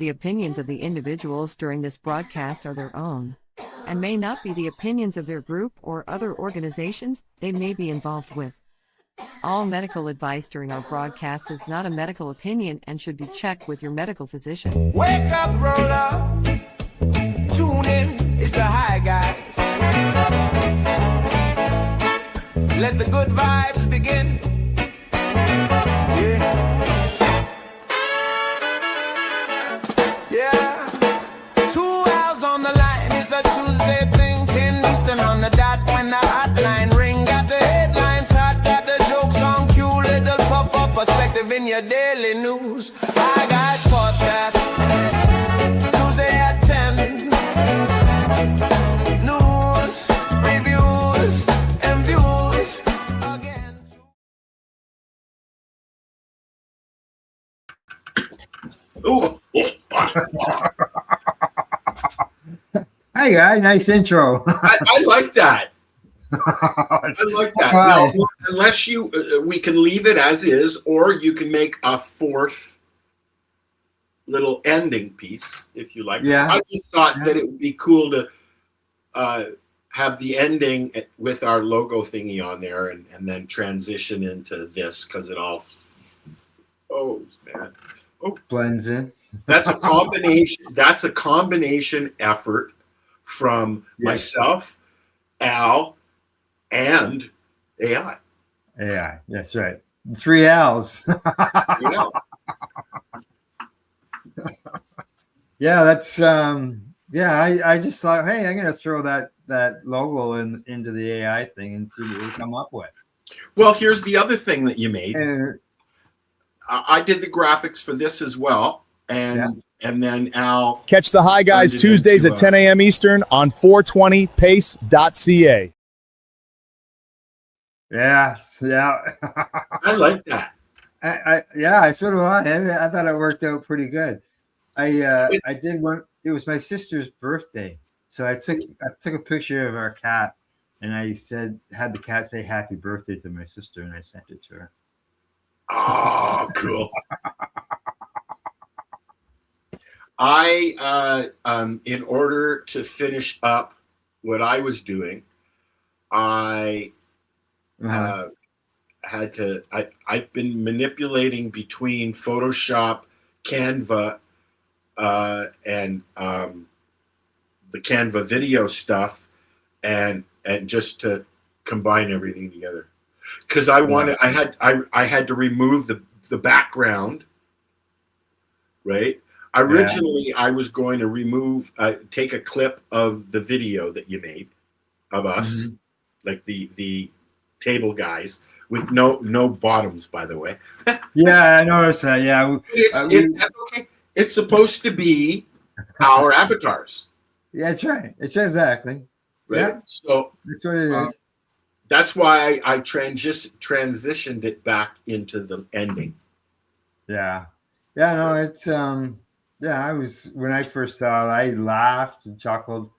The opinions of the individuals during this broadcast are their own, and may not be the opinions of their group or other organizations they may be involved with. All medical advice during our broadcast is not a medical opinion and should be checked with your medical physician. Wake up, roll up, tune in, it's the High Guys. Let the good vibes begin. Yeah. 2 hours on the line, it's a Tuesday thing. 10 Eastern on the dot when the hotline ring. Got the headlines hot, got the jokes on cue. Little puff up perspective in your daily news. High Guys Potcast, Tuesday at 10. News, reviews, and views again. Ooh. Hey, guy, nice intro. I like that. I like that. Wow. Now, unless we can leave it as is, or you can make a fourth little ending piece if you like. Yeah. I just thought that it would be cool to have the ending with our logo thingy on there, and then transition into this because it all Blends in. That's a combination. That's a combination effort from myself, Al, and AI. Yeah, that's right. 3 L's. Yeah. Yeah, that's I just thought, hey, I'm gonna throw that logo into the AI thing and see what we come up with. Well, here's the other thing that you made. And, I did the graphics for this as well, and then Al. Catch the High Guys Tuesdays at 10 a.m. Eastern on 420pace.ca. yes, yeah. I like that. I sort of I thought it worked out pretty good. I did one. It was my sister's birthday, so I took a picture of our cat, and I had the cat say happy birthday to my sister, and I sent it to her. Oh, cool. I in order to finish up what I was doing, I had to. I've been manipulating between Photoshop, Canva, and the Canva video stuff, and just to combine everything together. Because I had to remove the background, right? Originally, I was going to take a clip of the video that you made of us, like the table guys with no bottoms, by the way. Yeah, I noticed that. Yeah, okay. It's supposed to be our avatars. Yeah, that's right. It's exactly Right. Yeah. So that's what it is. That's why I transitioned it back into the ending. Yeah. No, it's I was when I first saw it, I laughed and chuckled.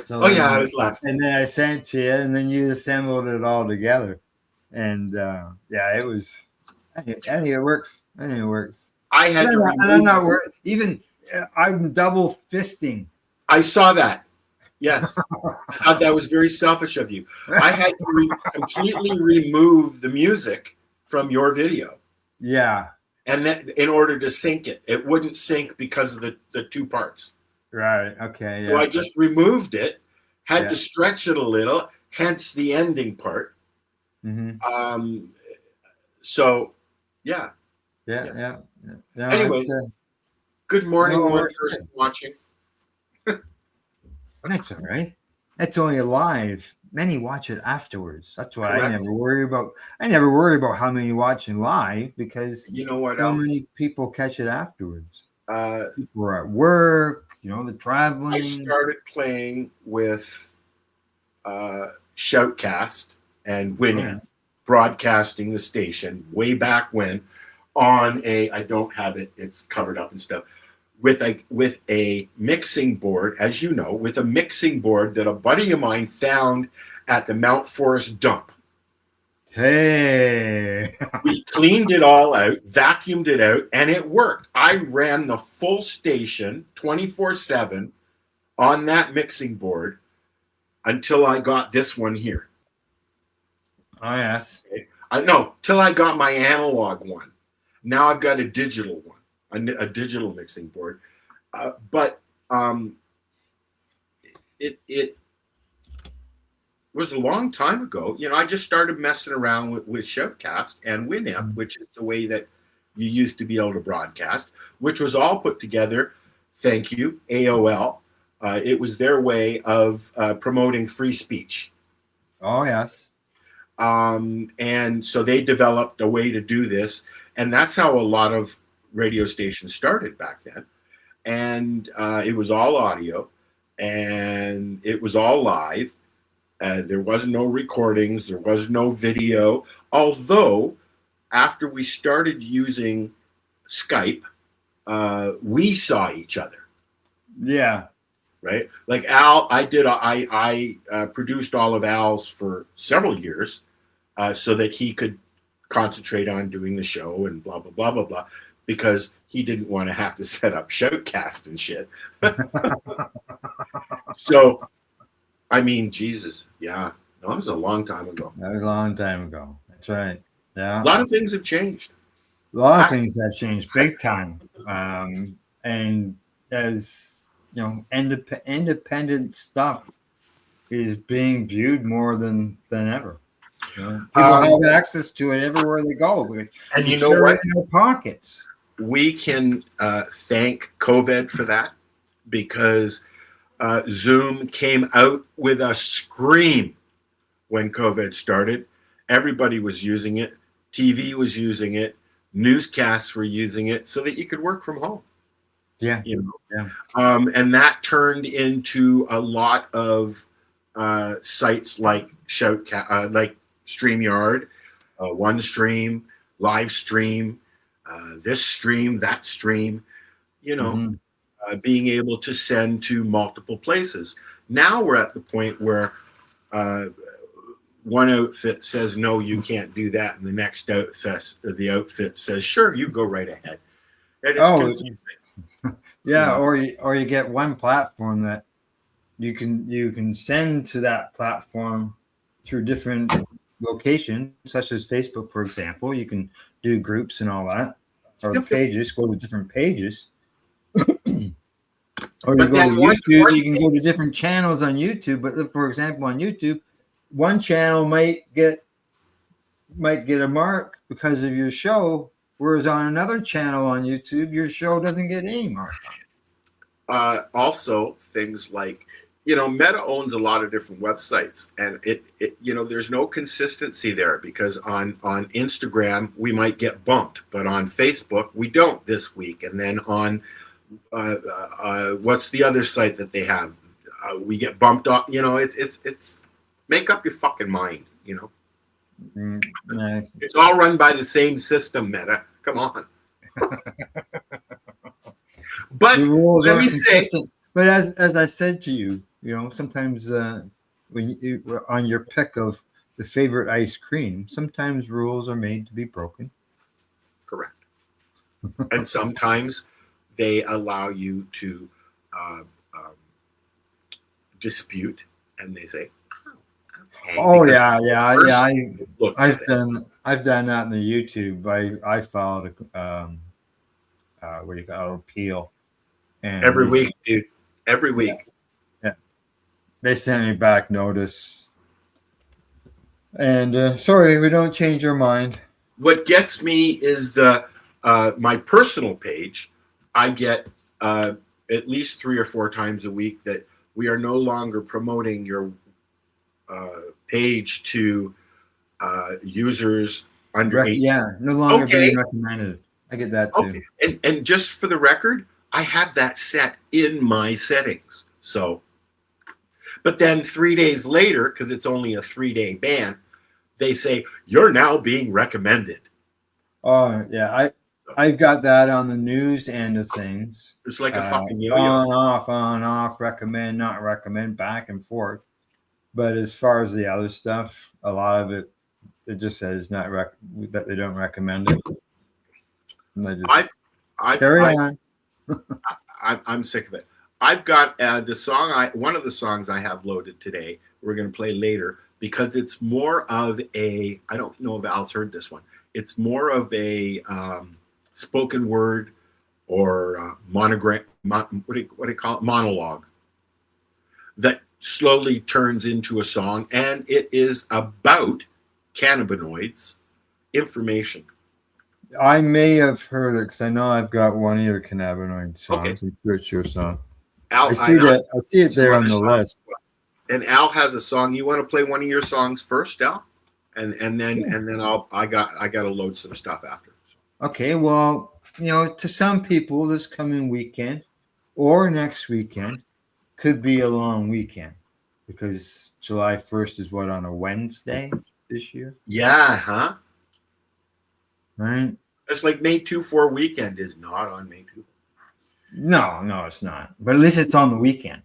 So I was laughing. And then I sent it to you, and then you assembled it all together. And it was. I think it works. I had to. I'm not worried. Even I'm double fisting. I saw that. Yes, I thought that was very selfish of you. I had to completely remove the music from your video. Yeah. And that in order to sync it, it wouldn't sync because of the two parts. Right. Okay. So I just removed it, had to stretch it a little, hence the ending part. Mm-hmm. So, yeah. Yeah. No, anyways, good morning, one person watching. That's all right. That's only live. Many watch it afterwards. That's why I never worry about how many watching live, because you know what? So many people catch it afterwards. People are at work, they're traveling. I started playing with Shoutcast and winning, broadcasting the station way back when on I don't have it, it's covered up and stuff. With a mixing board, as you know, with a mixing board that a buddy of mine found at the Mount Forest dump. Hey. We cleaned it all out, vacuumed it out, and it worked. I ran the full station 24/7 on that mixing board until I got this one here. Oh, yes. Okay? No, till I got my analog one. Now I've got a digital one, a digital mixing board. But it was a long time ago. You know, I just started messing around with Shoutcast and Winamp, which is the way that you used to be able to broadcast, which was all put together. Thank you, AOL. It was their way of promoting free speech. Oh, yes. And so they developed a way to do this. And that's how a lot of radio stations started back then. And it was all audio and it was all live. There was no recordings. There was no video. Although, after we started using Skype, we saw each other. Yeah. Right. Like Al, I produced all of Al's for several years, so that he could concentrate on doing the show and blah blah blah blah blah, because he didn't want to have to set up Shoutcast and shit. So. I mean, Jesus, yeah. No, that was a long time ago. That was a long time ago. That's right. Yeah. A lot of things have changed. A lot of things have changed big time. And as you know, independent stuff is being viewed more than ever. You know, people have access to it everywhere they go. And you know what? In their pockets. We can thank COVID for that, because Zoom came out with a scream when COVID started. Everybody was using it. TV was using it. Newscasts were using it so that you could work from home. Yeah. You know? Yeah. And that turned into a lot of sites like like StreamYard, OneStream, Livestream, this stream, that stream, you know. Mm-hmm. Being able to send to multiple places. Now we're at the point where one outfit says, no, you can't do that. And the next outfit says, sure, you go right ahead. And it's yeah. Or you get one platform that you can send to that platform through different locations, such as Facebook, for example. You can do groups and all that, or pages, go to different pages. Or you go to YouTube, you can go to different channels on YouTube. But for example, on YouTube, one channel might get a mark because of your show, whereas on another channel on YouTube, your show doesn't get any mark. Also, things like, you know, Meta owns a lot of different websites, and it you know, there's no consistency there, because on Instagram we might get bumped, but on Facebook we don't this week, and then on what's the other site that they have? We get bumped off. You know, it's make up your fucking mind. You know, It's all run by the same system. Meta, come on. But let me say, but as I said to you, you know, sometimes when you on your pick of the favorite ice cream, sometimes rules are made to be broken. Correct. And sometimes they allow you to dispute, and they say, "Okay." Oh yeah. I've done that in the YouTube. I filed a appeal, and every week, dude. Every week. Yeah. They sent me back notice, and sorry, we don't change our mind. What gets me is the my personal page. I get at least 3 or 4 times a week that we are no longer promoting your page to users under 18. Yeah, no longer being recommended. I get that too. Okay. And just for the record, I have that set in my settings. So, but then 3 days later, because it's only a 3-day ban, they say you're now being recommended. Oh yeah, I've got that on the news end of things. It's like a fucking yo-yo. On off, recommend, not recommend, back and forth. But as far as the other stuff, a lot of it It just says that they don't recommend it. And I just carry on. I'm sick of it. I've got the song. One of the songs I have loaded today. We're going to play later because it's more of a. I don't know if Al's heard this one. It's more of a spoken word or monogram. What do you call it? Monologue that slowly turns into a song, and it is about cannabinoids information. I may have heard it because I know I've got one of your cannabinoid songs. Okay. I'm sure it's your song. Al, I see it there on the list. And Al has a song. You want to play one of your songs first, Al? And then I gotta load some stuff after. Okay, well, to some people this coming weekend or next weekend could be a long weekend because July 1st is on a Wednesday this year. Yeah, huh? Right? It's like May 2-4 weekend is not on May 2. No, it's not. But at least it's on the weekend.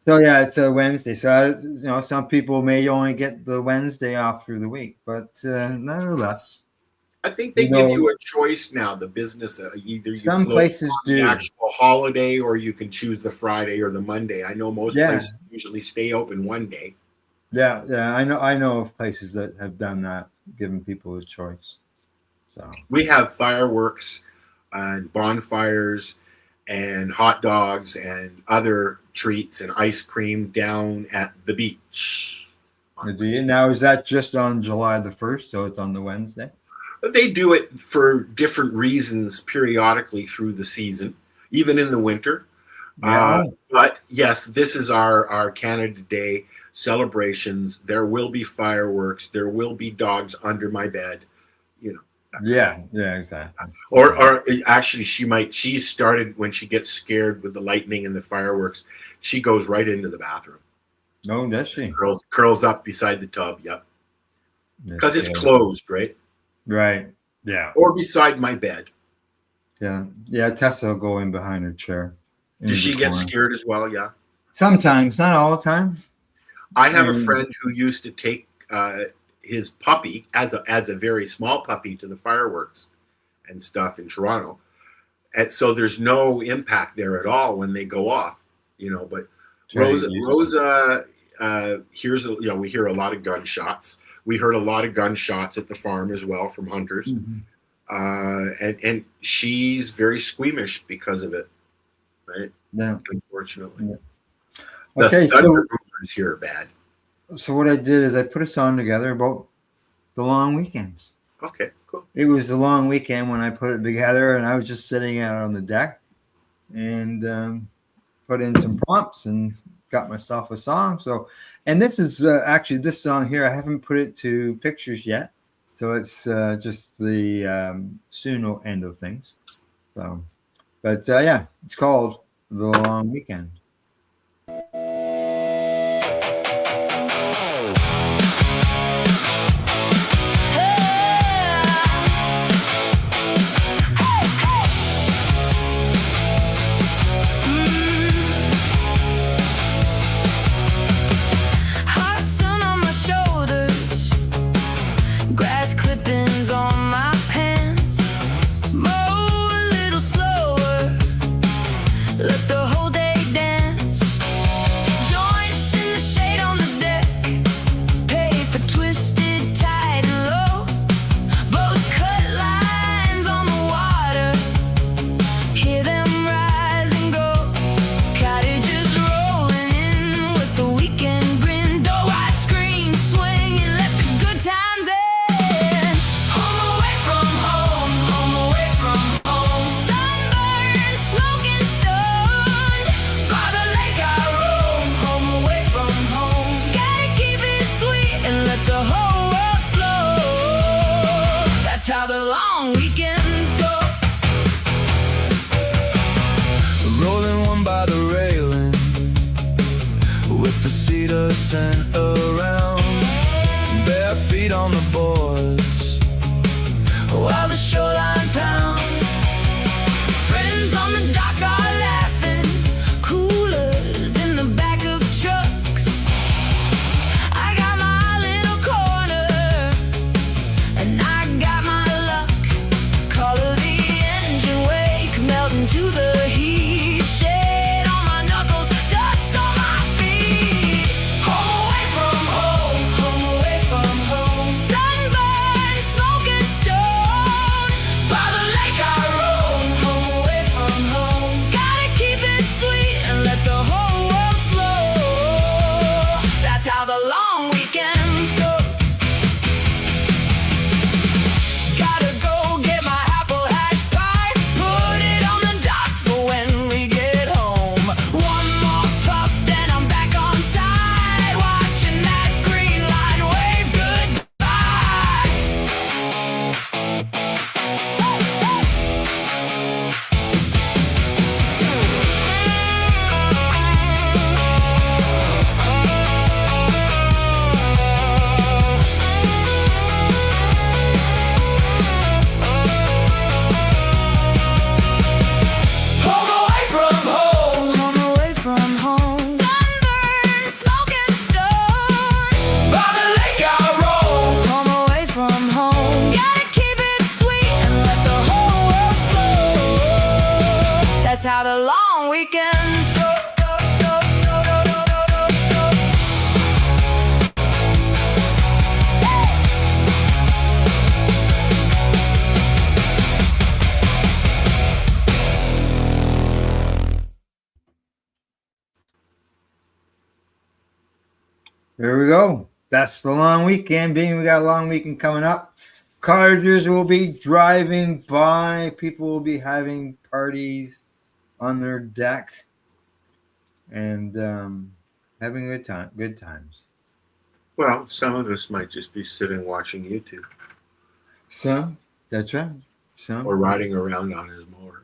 So yeah, it's a Wednesday. So some people may only get the Wednesday off through the week, but nevertheless, I think they give you a choice now. The business either you some places do the actual holiday, or you can choose the Friday or the Monday. I know most places usually stay open one day. Yeah, I know of places that have done that, giving people a choice. So we have fireworks and bonfires and hot dogs and other treats and ice cream down at the beach. Do you? Now, is that just on July the 1st, so it's on the Wednesday? They do it for different reasons periodically through the season, even in the winter. Yeah. But yes, this is our Canada Day celebrations. There will be fireworks. There will be dogs under my bed, Yeah, exactly. Or actually, she started when she gets scared with the lightning and the fireworks. She goes right into the bathroom. Oh, does she? Curls up beside the tub. Yep. Because it's closed, right? Right. Yeah. Or beside my bed. Yeah. Tessa will go in behind her chair. Does she get scared as well? Yeah. Sometimes, not all the time. I have a friend who used to take his puppy as a very small puppy to the fireworks and stuff in Toronto, and so there's no impact there at all when they go off, But Rosa hears, we hear a lot of gunshots. We heard a lot of gunshots at the farm as well from hunters, and she's very squeamish because of it, right? Yeah, unfortunately. Yeah. The thunder rumors here are bad. So what I did is I put a song together about the long weekends. Okay, cool. It was a long weekend when I put it together, and I was just sitting out on the deck and put in some prompts and got myself a song. So, and this is actually this song here. I haven't put it to pictures yet, so it's just the Suno end of things. So, but yeah, it's called The Long Weekend. Sent around, bare feet on the boards, while the shoreline pounds. Friends on the dock are laughing, coolers in the back of trucks. I got my weekends. There we go. That's the long weekend. Being we got a long weekend coming up. Carters will be driving by. People will be having parties on their deck and having a good time. Good times. Well, some of us might just be sitting watching YouTube Some, that's right. Some, or riding around on his mower.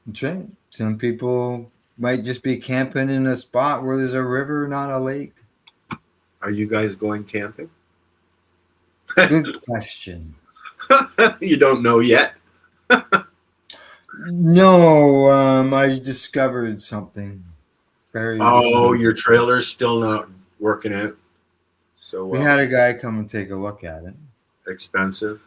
that's right. Some people might just be camping in a spot where there's a river, not a lake. Are you guys going camping? Good question. You don't know yet. No, I discovered something very. Oh, your trailer's still not working out. So We had a guy come and take a look at it. expensive.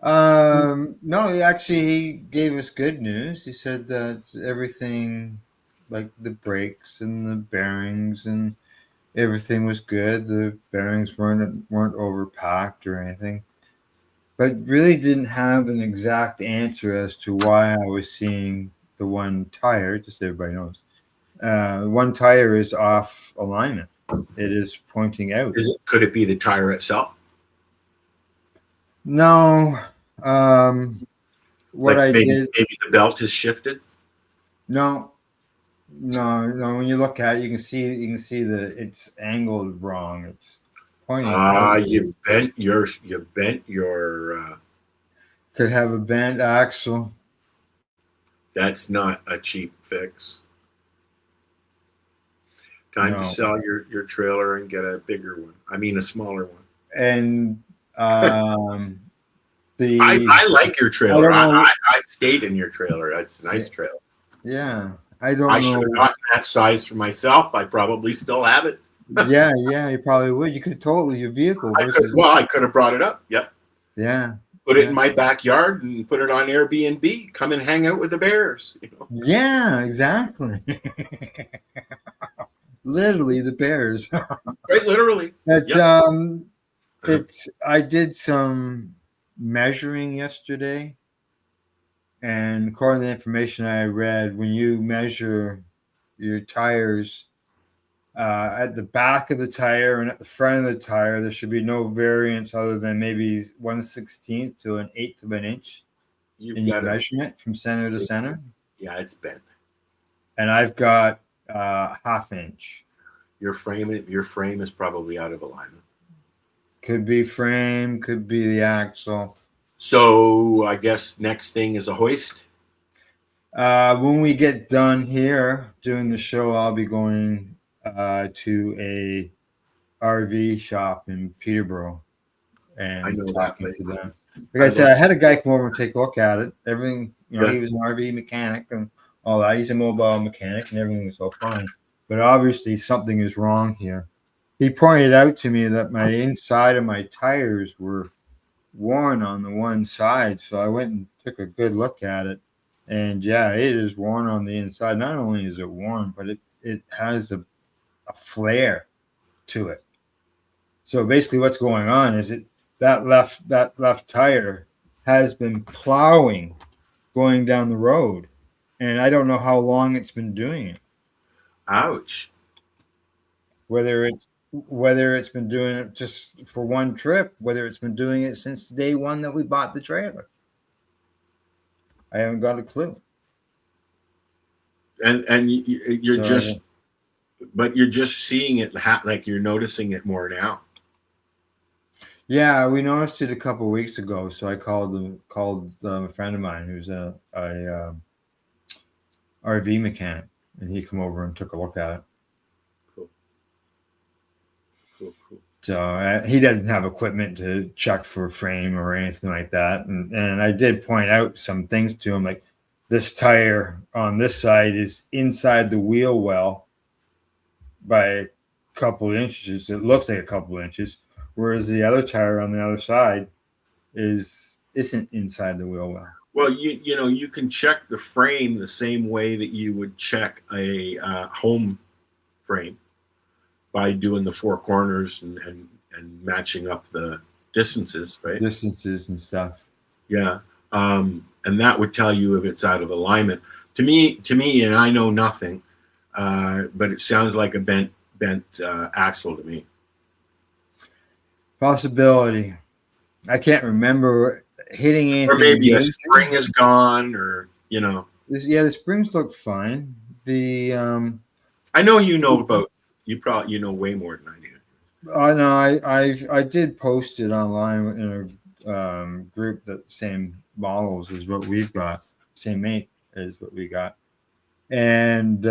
No, actually, he gave us good news. He said that everything, like the brakes and the bearings and everything was good. The bearings weren't overpacked or anything, but really didn't have an exact answer as to why I was seeing the one tire. Just so everybody knows, one tire is off alignment. It is pointing out. Could it be the tire itself? No. What I maybe the belt is shifted. No. When you look at it, you can see that it's angled wrong. It's pointing. You bent your. Could have a bent axle. That's not a cheap fix. Time to sell your trailer and get a bigger one. I mean, a smaller one. And I like your trailer. I stayed in your trailer. It's a nice trailer. Yeah, I should have gotten that size for myself. I probably still have it. yeah, you probably would. You could have told it was your vehicle. I could have brought it up. Yep. Yeah. Put it in my backyard and put it on Airbnb. Come and hang out with the bears. You know? Yeah, exactly. Literally the bears. Right, literally. That's I did some measuring yesterday, and according to the information I read, when you measure your tires at the back of the tire and at the front of the tire, there should be no variance other than maybe 1/16 to 1/8 of an inch in your measurement from center to center. Yeah, it's bent. And I've got half inch. Your frame is probably out of alignment. Could be frame, could be the axle. So I guess next thing is a hoist. When we get done here doing the show, I'll be going to a RV shop in Peterborough and talking to them. Like I said, I had a guy come over and take a look at it. Everything, he was an RV mechanic and all that. He's a mobile mechanic and everything was all fine. But obviously something is wrong here. He pointed out to me that my inside of my tires were worn on the one side. So I went and took a good look at it. And yeah, it is worn on the inside. Not only is it worn, but it has a flare to it. So basically what's going on is that left tire has been plowing going down the road. And I don't know how long it's been doing it. Ouch. Whether it's been doing it just for one trip, whether it's been doing it since day one that we bought the trailer. I haven't got a clue. And you're just seeing it like you're noticing it more now. Yeah, we noticed it a couple of weeks ago. So I called a friend of mine who's a RV mechanic, and he come over and took a look at it. Cool. So he doesn't have equipment to check for frame or anything like that. And I did point out some things to him, like this tire on this side is inside the wheel well by a couple of inches. It looks like a couple of inches, whereas the other tire on the other side isn't inside the wheel well. Well, you can check the frame the same way that you would check a home frame by doing the four corners and matching up the distances, right? Distances and stuff. Yeah. And that would tell you if it's out of alignment. To me, and I know nothing, but it sounds like a bent axle to me. Possibility. I can't remember hitting anything. Or maybe a spring is gone, or the springs look fine. I know about. You probably know way more than I do. I know. I did post it online in a group that same models as what we've got, same make as what we got, and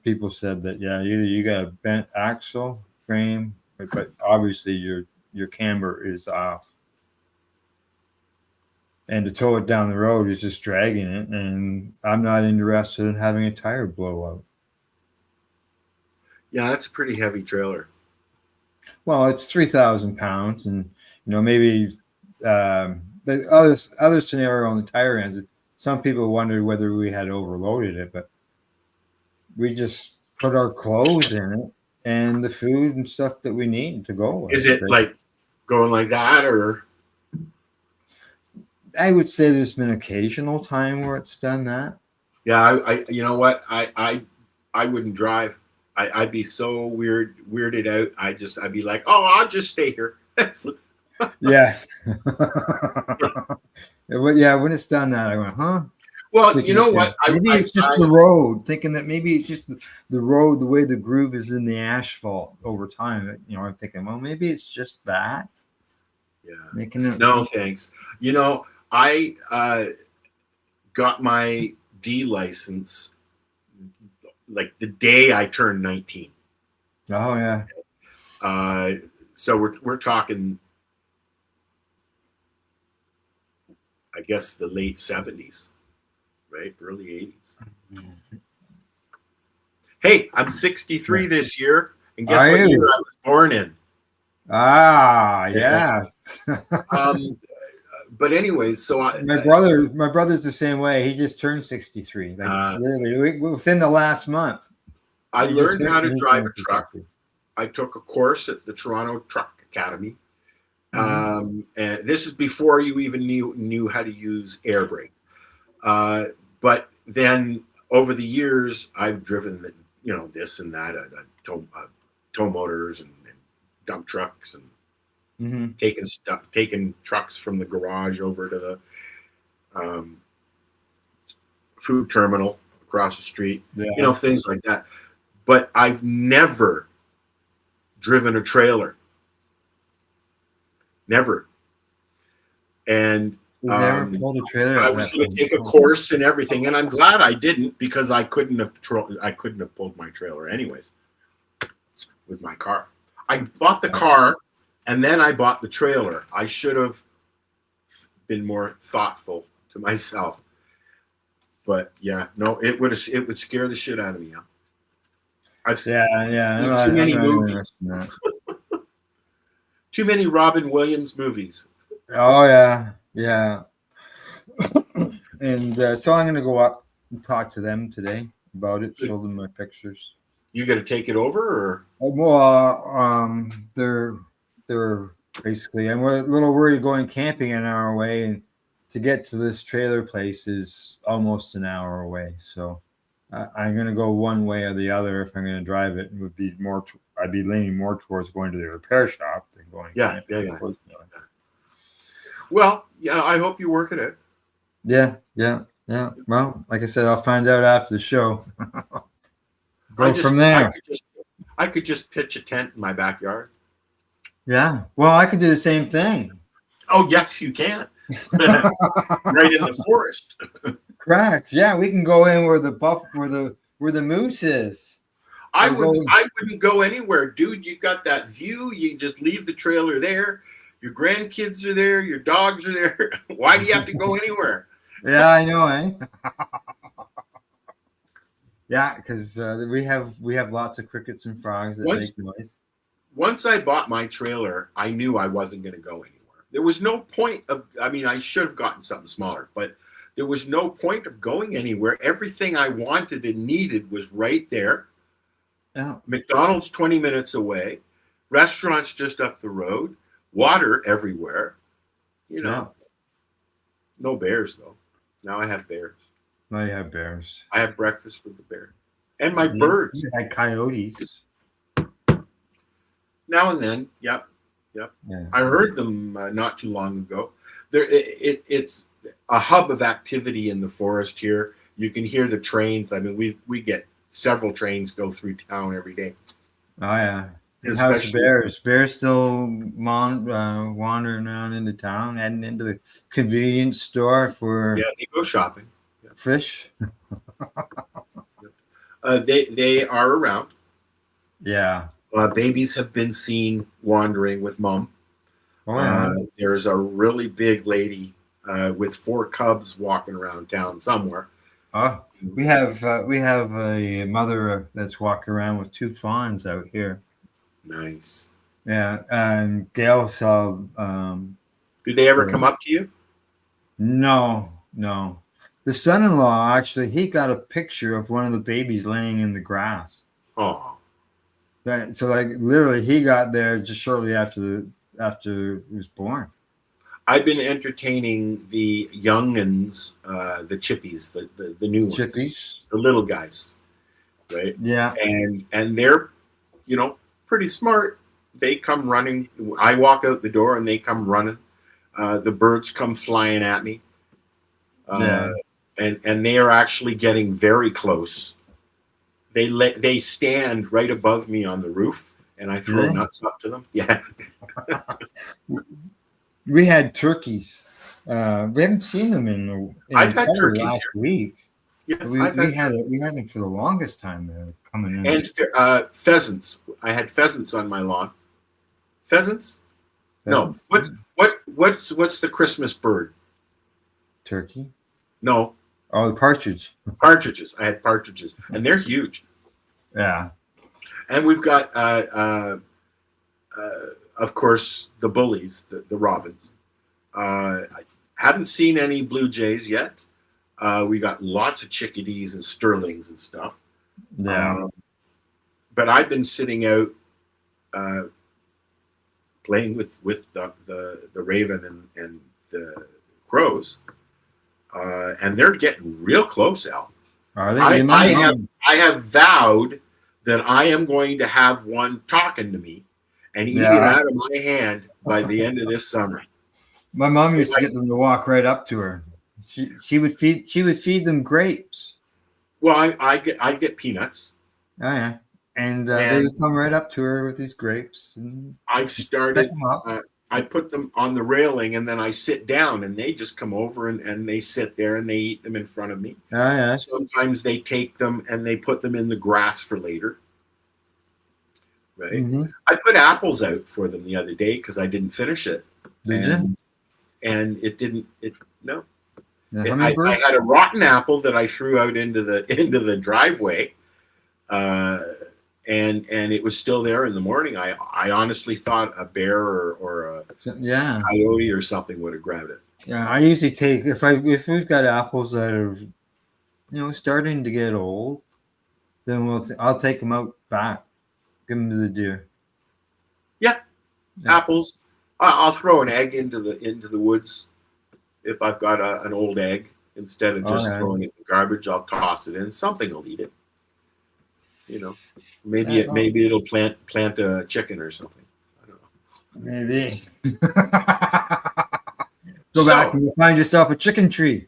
people said that either you got a bent axle frame, but obviously your camber is off, and to tow it down the road is just dragging it, and I'm not interested in having a tire blow out. Yeah, that's a pretty heavy trailer. Well, it's 3,000 pounds, and maybe the other scenario on the tire ends. Some people wondered whether we had overloaded it, but we just put our clothes in it and the food and stuff that we need to go with. Is it like going like that, or? I would say there's been occasional time where it's done that. Yeah, I you know what? I wouldn't drive. I'd be so weirded out. I'd be like, oh, I'll just stay here. Yeah. Yeah, when it's done that, I went, huh? Well, you know what? Maybe it's just the road, thinking that maybe it's just the road, the way the groove is in the asphalt over time. I'm thinking, well, maybe it's just that. Yeah. No, thanks. I got my D license like the day I turned 19. Oh yeah. So we're talking, I guess, the late 70s, right? Early 80s. Hey, I'm 63 this year, and guess what year I was born in? Ah, yes. But anyways, so my brother's the same way. He just turned 63, literally within the last month. I learned how to drive a truck. I took a course at the Toronto Truck Academy. And this is before you even knew how to use air brakes. But then over the years, I've driven this and that, tow motors and dump trucks and taking trucks from the garage over to the food terminal across the street, things like that. But I've never driven a trailer. Never. And never pulled a trailer. I was going to take a course and everything, and I'm glad I didn't, because I couldn't have pulled my trailer anyways with my car. I bought the car, and then I bought the trailer. I should have been more thoughtful to myself. But yeah, no, it would scare the shit out of me. I've seen too many movies. Too many Robin Williams movies. Oh yeah. And so I'm going to go up and talk to them today about it. Show them my pictures. You got to take it over, or? Well, they're basically, and we're a little worried going camping an hour away, and to get to this trailer place is almost an hour away. So I'm going to go one way or the other. If I'm going to drive it, would be more. I'd be leaning more towards going to the repair shop than going. Camping. Yeah. Well, yeah. I hope you work it out. Yeah. Well, like I said, I'll find out after the show. From there. I could just pitch a tent in my backyard. Yeah. Well, I could do the same thing. Oh, yes, you can. Right in the forest. Correct. Yeah, we can go in where the moose is. I wouldn't go anywhere, dude. You got that view. You just leave the trailer there. Your grandkids are there. Your dogs are there. Why do you have to go anywhere? Yeah, I know, eh? Yeah, because we have lots of crickets and frogs that make noise. Once I bought my trailer, I knew I wasn't going to go anywhere. There was no point I should have gotten something smaller, but There was no point of going anywhere. Everything I wanted and needed was right there. Yeah. McDonald's 20 minutes away, restaurants just up the road, water everywhere. No bears though. Now I have bears. Now you have bears. I have breakfast with the bear. And my birds. You had coyotes. Now and then, yep. Yeah. I heard them not too long ago. It's a hub of activity in the forest here. You can hear the trains. I mean, we get several trains go through town every day. Oh yeah. And how's the bears? Bears still wandering around into town, heading into the convenience store for they go shopping. Fish. They are around. Yeah. Babies have been seen wandering with mom. Oh, yeah. There's a really big lady with 4 cubs walking around town somewhere. Oh, we have a mother that's walking around with 2 fawns out here. Nice. Yeah, and Gail saw. Do they ever come up to you? No. The son-in-law actually, he got a picture of one of the babies laying in the grass. Oh. So like literally, he got there just shortly after it was born. I've been entertaining the youngins, the chippies, the new ones, chippies, the little guys, right? Yeah, and they're pretty smart. They come running. I walk out the door and they come running. The birds come flying at me. And they are actually getting very close. They stand right above me on the roof, and I throw nuts up to them. Yeah. We had turkeys. We haven't seen them in I've had turkeys last week. Yeah, we had them for the longest time. They're coming in. And pheasants. I had pheasants on my lawn. Pheasants? No. What's the Christmas bird? Turkey? No. Oh, the partridge. Partridges. I had partridges, and they're huge. Yeah. And we've got, of course, the bullies, the robins. I haven't seen any blue jays yet. We got lots of chickadees and sterlings and stuff. Yeah. But I've been sitting out playing with the raven and the crows. And they're getting real close, Al. Are they? I have vowed that I am going to have one talking to me and eat it out of my hand by the end of this summer. My mom used to get them to walk right up to her. She would feed them grapes. Well, I get peanuts. Oh yeah, and they would come right up to her with these grapes. And I've started. I put them on the railing and then I sit down and they just come over and they sit there and they eat them in front of me. Oh, yes. Sometimes they take them and they put them in the grass for later. Right. Mm-hmm. I put apples out for them the other day because I didn't finish it. Did you? And it didn't. No. I had a rotten apple that I threw out into the driveway. And it was still there in the morning. I honestly thought a bear or a coyote or something would have grabbed it. Yeah, I usually take if we've got apples that are starting to get old, then I'll take them out back, give them to the deer. Yeah. Apples. I'll throw an egg into the woods if I've got an old egg. Instead of just throwing it in the garbage, I'll toss it in. Something will eat it. Maybe it'll plant a chicken or something. I don't know. Maybe. Go back and you'll find yourself a chicken tree.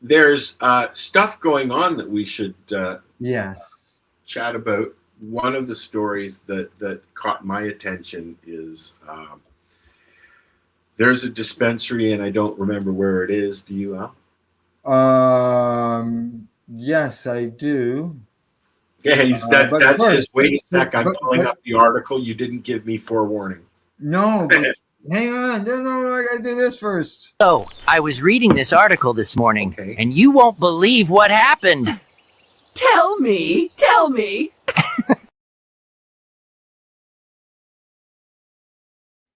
There's stuff going on that we should chat about. One of the stories that caught my attention is there's a dispensary, and I don't remember where it is. Do you, Al? Yes, I do. Yeah, that's his. Wait a sec. I'm pulling up the article. You didn't give me forewarning. No, but hang on. No, I gotta do this first. So, I was reading this article this morning, and you won't believe what happened. Tell me.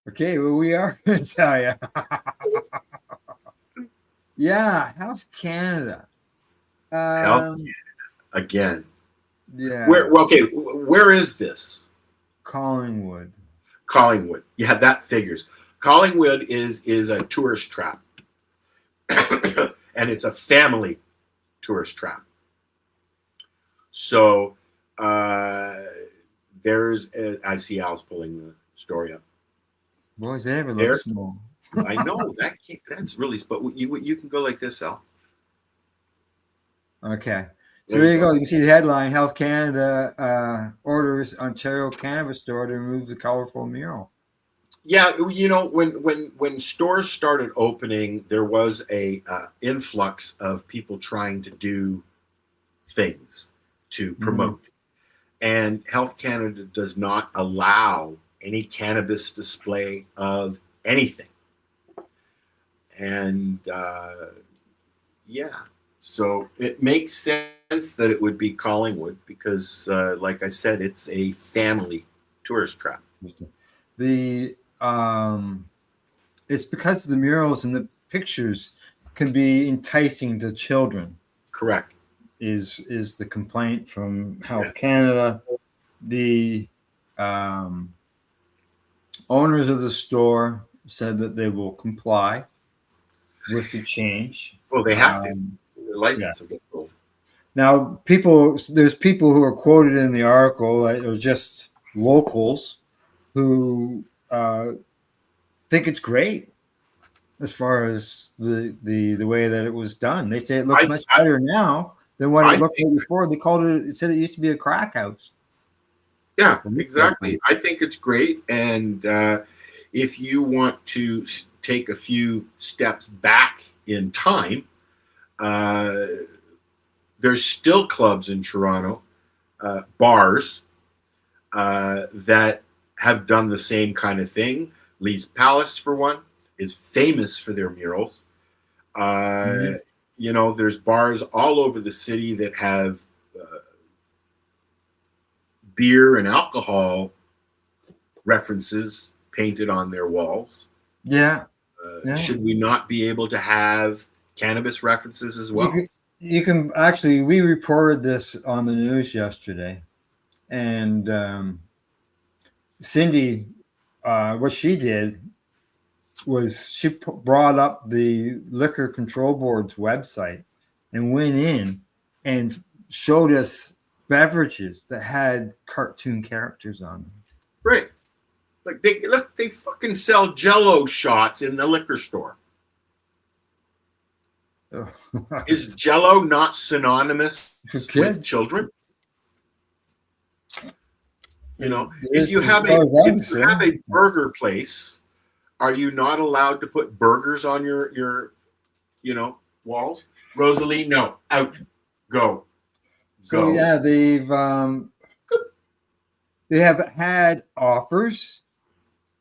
Okay, well, we are going to tell you. Yeah, Health Canada. Health again. Yeah. Where is this? Collingwood. Collingwood. Yeah, that figures. Collingwood is a tourist trap. And it's a family tourist trap. So I see Al's pulling the story up. Boys, they ever look small. I know that's really, but you can go like this, Al. Okay. So there you go. You can see the headline: Health Canada orders Ontario cannabis store to remove the colorful mural. Yeah, when stores started opening, there was a influx of people trying to do things to promote, and Health Canada does not allow any cannabis display of anything. And so it makes sense that it would be Collingwood because, like I said, it's a family tourist trap. It's because the murals and the pictures can be enticing to children. Correct. Is the complaint from Health Canada. The owners of the store said that they will comply with the change. Well, they have to. Their license will get sold. Now, there's people who are quoted in the article, or just locals, who think it's great as far as the way that it was done. They say it looks much better now than what it looked like before. They called it. It said it used to be a crack house. Yeah, exactly. I think it's great, and if you want to take a few steps back in time, there's still clubs in Toronto, bars that have done the same kind of thing. Lee's Palace, for one, is famous for their murals. There's bars all over the city that have beer and alcohol references painted on their walls. Yeah. Should we not be able to have cannabis references as well? You can actually, we reported this on the news yesterday, and Cindy, what she did was she brought up the Liquor Control Board's website and went in and showed us beverages that had cartoon characters on them. Right. Like they fucking sell Jell-O shots in the liquor store. Is Jell-O not synonymous with children? If you have a burger place, are you not allowed to put burgers on your walls? Rosalie, no, out, go. So yeah, they have had offers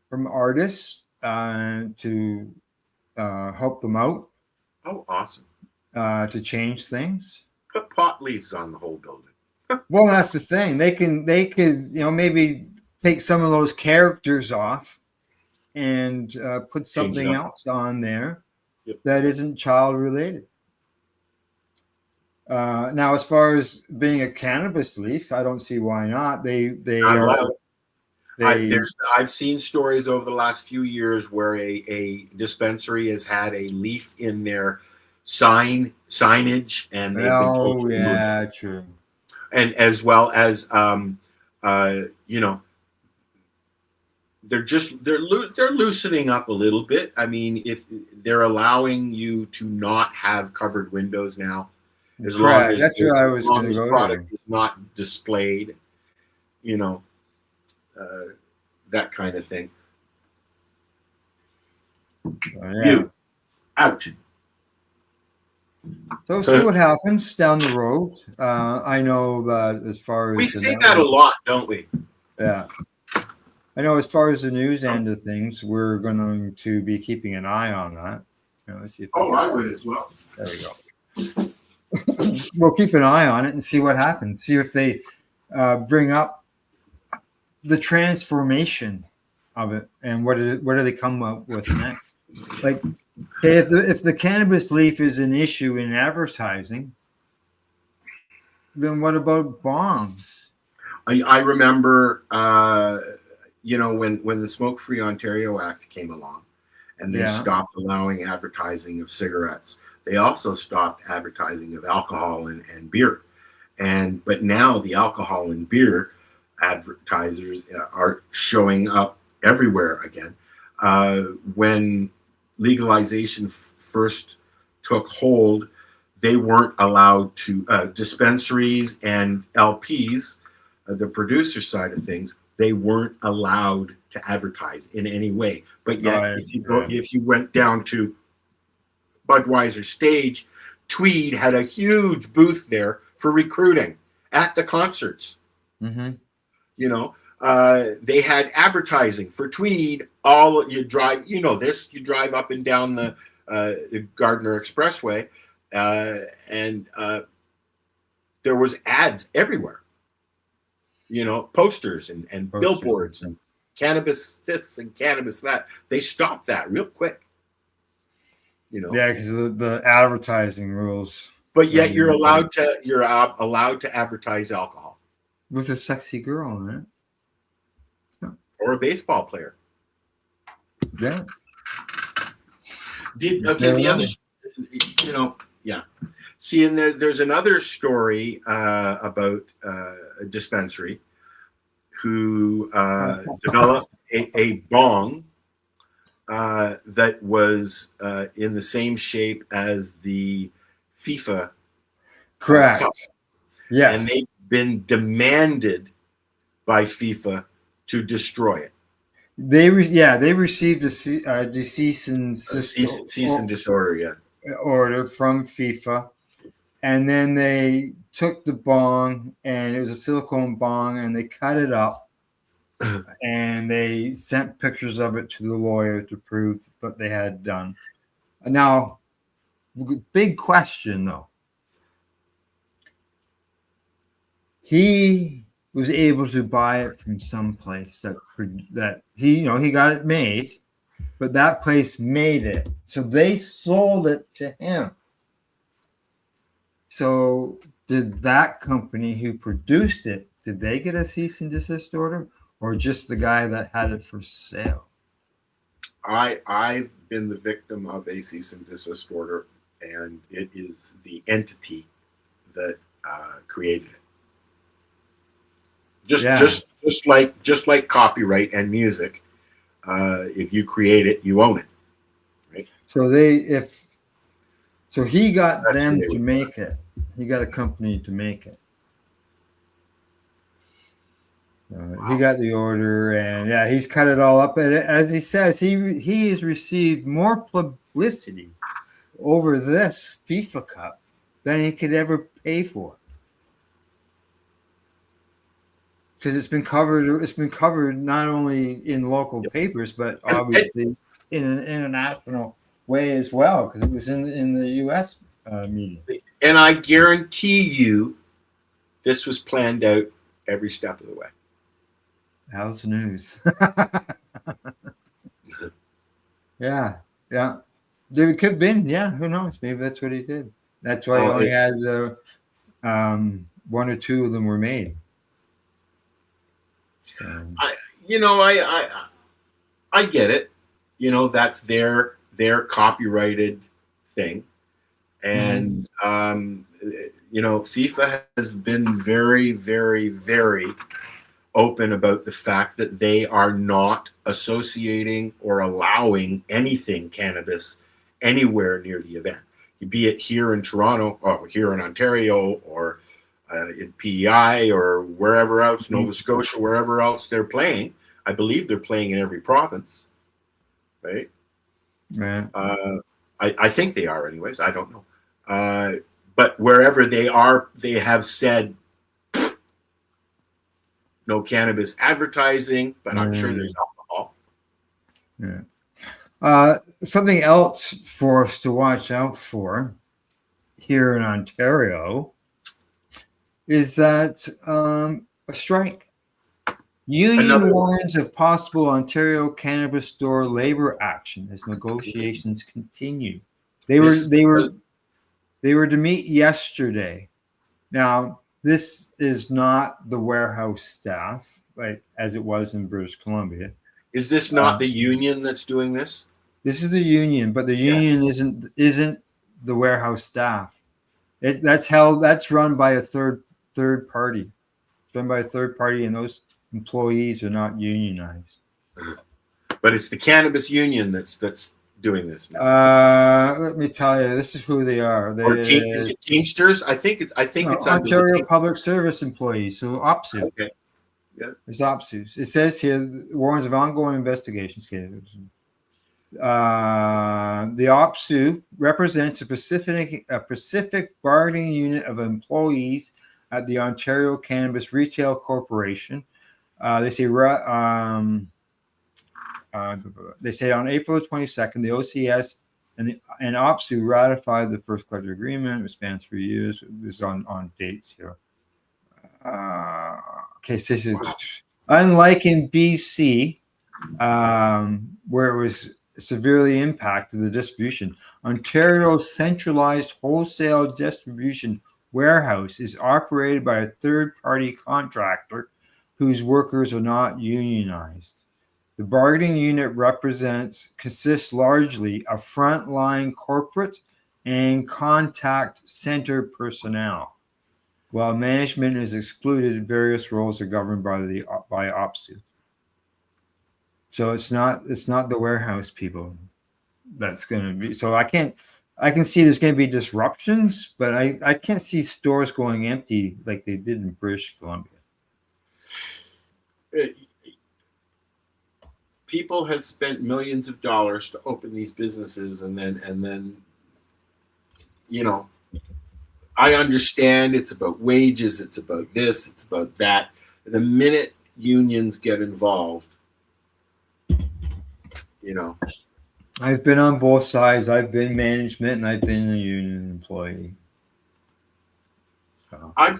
from artists to help them out. Oh, awesome. To change things. Put pot leaves on the whole building. Well, that's the thing. They could maybe take some of those characters off and put something else on there that isn't child related. Now, as far as being a cannabis leaf, I don't see why not. I've seen stories over the last few years where a dispensary has had a leaf in their signage, and they've been told to move it. True. And as well as they're loosening up a little bit. I mean, if they're allowing you to not have covered windows now, as long as the product is not displayed, that kind of thing. You out. So see what happens down the road. I know that as far as we say that a lot, don't we? Yeah. I know as far as the news end of things, we're going to be keeping an eye on that. Let's see if I would as well. There we go. We'll keep an eye on it and see what happens. See if they bring up the transformation of it and what do they come up with next. Like Hey, if the cannabis leaf is an issue in advertising, then what about bongs? I remember, when the Smoke Free Ontario Act came along, and they stopped allowing advertising of cigarettes. They also stopped advertising of alcohol and beer. But now the alcohol and beer advertisers are showing up everywhere again. When legalization first took hold, they weren't allowed to, dispensaries and LPs, the producer side of things, they weren't allowed to advertise in any way. But yet, if you went down to Budweiser stage, Tweed had a huge booth there for recruiting at the concerts. Mm-hmm. They had advertising for Tweed. You drive up and down the Gardner Expressway, and there was ads everywhere. Posters and billboards and cannabis this and cannabis that. They stopped that real quick. Yeah, because the advertising rules. But yet you're allowed to advertise alcohol with a sexy girl in it. Or a baseball player. Yeah. The other, yeah. See, and there's another story about a dispensary who developed a bong that was in the same shape as the FIFA. Correct. Cup. Yes. And they've been demanded by FIFA to destroy it. They received a cease and desist order from FIFA, and then they took the bong, and it was a silicone bong, and they cut it up, and they sent pictures of it to the lawyer to prove what they had done. Now, big question though. He was able to buy it from some place that he got it made, but that place made it. So they sold it to him. So did that company who produced it, did they get a cease and desist order, or just the guy that had it for sale? I've been the victim of a cease and desist order, and it is the entity that created it. Just like copyright and music, if you create it, you own it, right? So he got them to make it. He got a company to make it. Wow. He got the order, and he's cut it all up. And as he says, he has received more publicity over this FIFA Cup than he could ever pay for. Because it's been covered not only in local papers, but obviously in an international way as well, because it was in the U.S. media. And I guarantee you, this was planned out every step of the way. How's the news? Yeah. It could have been. Yeah, who knows? Maybe that's what he did. That's why he only had one or two of them were made. I get it. That's their copyrighted thing, and FIFA has been very, very, very open about the fact that they are not associating or allowing anything cannabis anywhere near the event, be it here in Toronto or here in Ontario or in PEI or wherever else, Nova Scotia, wherever else they're playing. I believe they're playing in every province, right? Yeah. I think they are anyways. I don't know. But wherever they are, they have said no cannabis advertising, but I'm sure there's alcohol. Yeah. Something else for us to watch out for here in Ontario is that a strike. Union warns of possible Ontario cannabis store labor action as negotiations continue. They were to meet yesterday. Now, this is not the warehouse staff, like as it was in British Columbia. Is this not the union that's doing this? This is the union, but the union isn't the warehouse staff. That's run by a third party. It's run by a third party, and those employees are not unionized. But it's the cannabis union that's doing this now. Let me tell you, this is who they are. Is it Teamsters? I think it's Ontario Public Service employees. So OPSU. Okay. Yeah. It's OPSU. It says here warns of ongoing investigations. The OPSU represents a Pacific bargaining unit of employees at the Ontario Cannabis Retail Corporation. They say on April 22nd, the OCS and OPSU ratified the first collective agreement, which spans 3 years. This is on dates here. So unlike in BC, where it was severely impacted the distribution, Ontario's centralized wholesale distribution warehouse is operated by a third-party contractor whose workers are not unionized. The bargaining unit consists largely of frontline corporate and contact center personnel, while management is excluded. Various roles are governed by OPSU. So it's not the warehouse people that's going to be. So I can see there's going to be disruptions, but I can't see stores going empty like they did in British Columbia. People have spent millions of dollars to open these businesses, and then I understand it's about wages, it's about this, it's about that. The minute unions get involved, I've been on both sides. I've been management and I've been a union employee. So. I've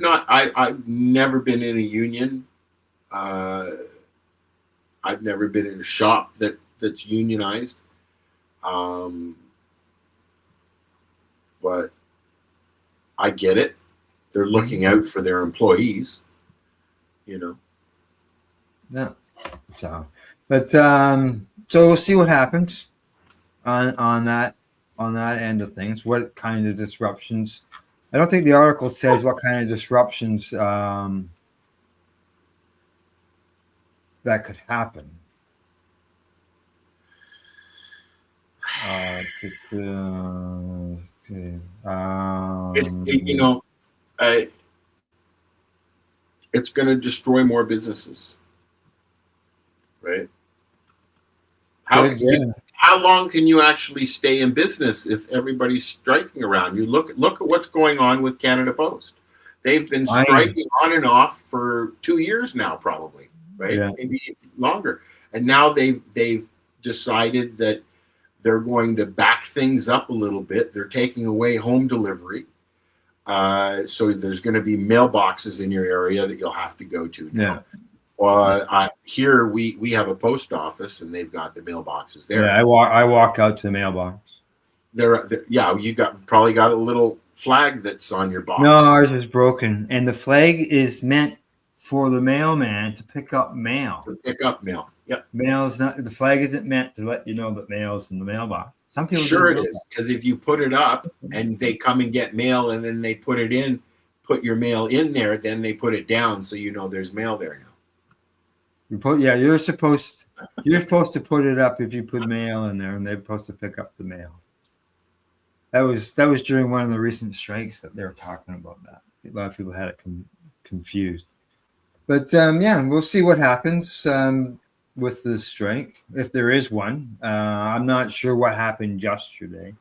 never been in a union. I've never been in a shop that's unionized. But I get it. They're looking out for their employees, Yeah. So we'll see what happens on that end of things. What kind of disruptions? I don't think the article says what kind of disruptions that could happen. It's going to destroy more businesses, right? How long can you actually stay in business if everybody's striking around you? Look at what's going on with Canada Post. They've been striking on and off for 2 years now, probably, right? Yeah. Maybe longer. And now they've decided that they're going to back things up a little bit. They're taking away home delivery. So there's going to be mailboxes in your area that you'll have to go to now. Yeah. Here we have a post office and they've got the mailboxes there. Yeah, I walk out to the mailbox. You probably got a little flag that's on your box. No, ours is broken, and the flag is meant for the mailman to pick up mail. Yep. Mail is not. The flag isn't meant to let you know that mail's in the mailbox. Some people sure it is, because if you put it up and they come and get mail and then they put your mail in there, then they put it down so there's mail there now. You're supposed to put it up if you put mail in there, and they're supposed to pick up the mail. That was during one of the recent strikes that they were talking about that. A lot of people had it confused. But we'll see what happens with the strike, if there is one. I'm not sure what happened yesterday.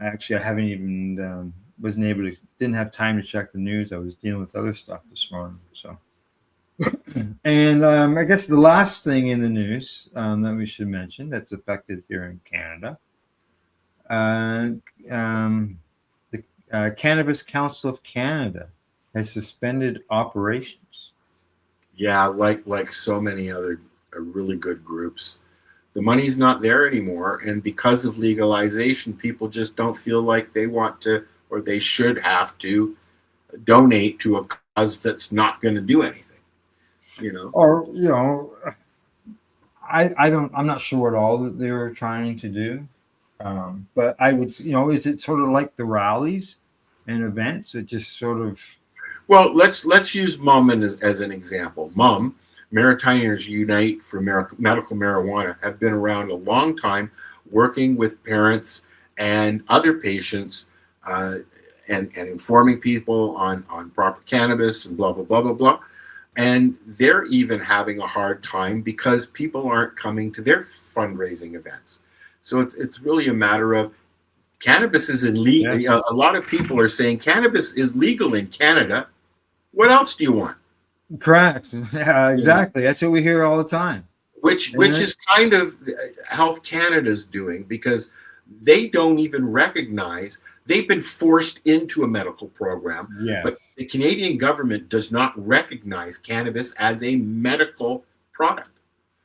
Actually, I haven't even didn't have time to check the news. I was dealing with other stuff this morning. So, and I guess the last thing in the news that we should mention that's affected here in Canada, the Cannabis Council of Canada has suspended operations Yeah, like so many other really good groups. The money's not there anymore, and because of legalization, people just don't feel like they want to or they should have to donate to a cause that's not going to do anything. Or I'm not sure what all that they were trying to do. But I would, is it sort of like the rallies and events? It just sort of. Well, let's use MUM as an example. MUM, Maritimers Unite for Medical Marijuana, have been around a long time, working with parents and other patients, and informing people on proper cannabis and blah blah blah blah blah. And they're even having a hard time because people aren't coming to their fundraising events. So it's really a matter of cannabis is illegal. Yeah. A lot of people are saying cannabis is legal in Canada. What else do you want? Correct. Yeah, exactly. That's what we hear all the time. Which is kind of Health Canada's doing, because they don't even recognize they've been forced into a medical program. Yes. But the Canadian government does not recognize cannabis as a medical product.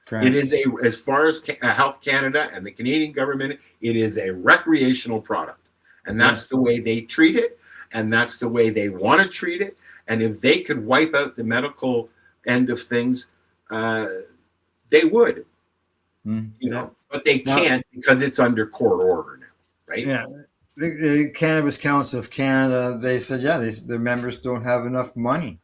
Correct. It is as far as Health Canada and the Canadian government, it is a recreational product. And that's the way they treat it. And that's the way they want to treat it. And if they could wipe out the medical end of things, they would. But they can't because it's under court order now, right? Yeah. The Cannabis Council of Canada, they said, their members don't have enough money,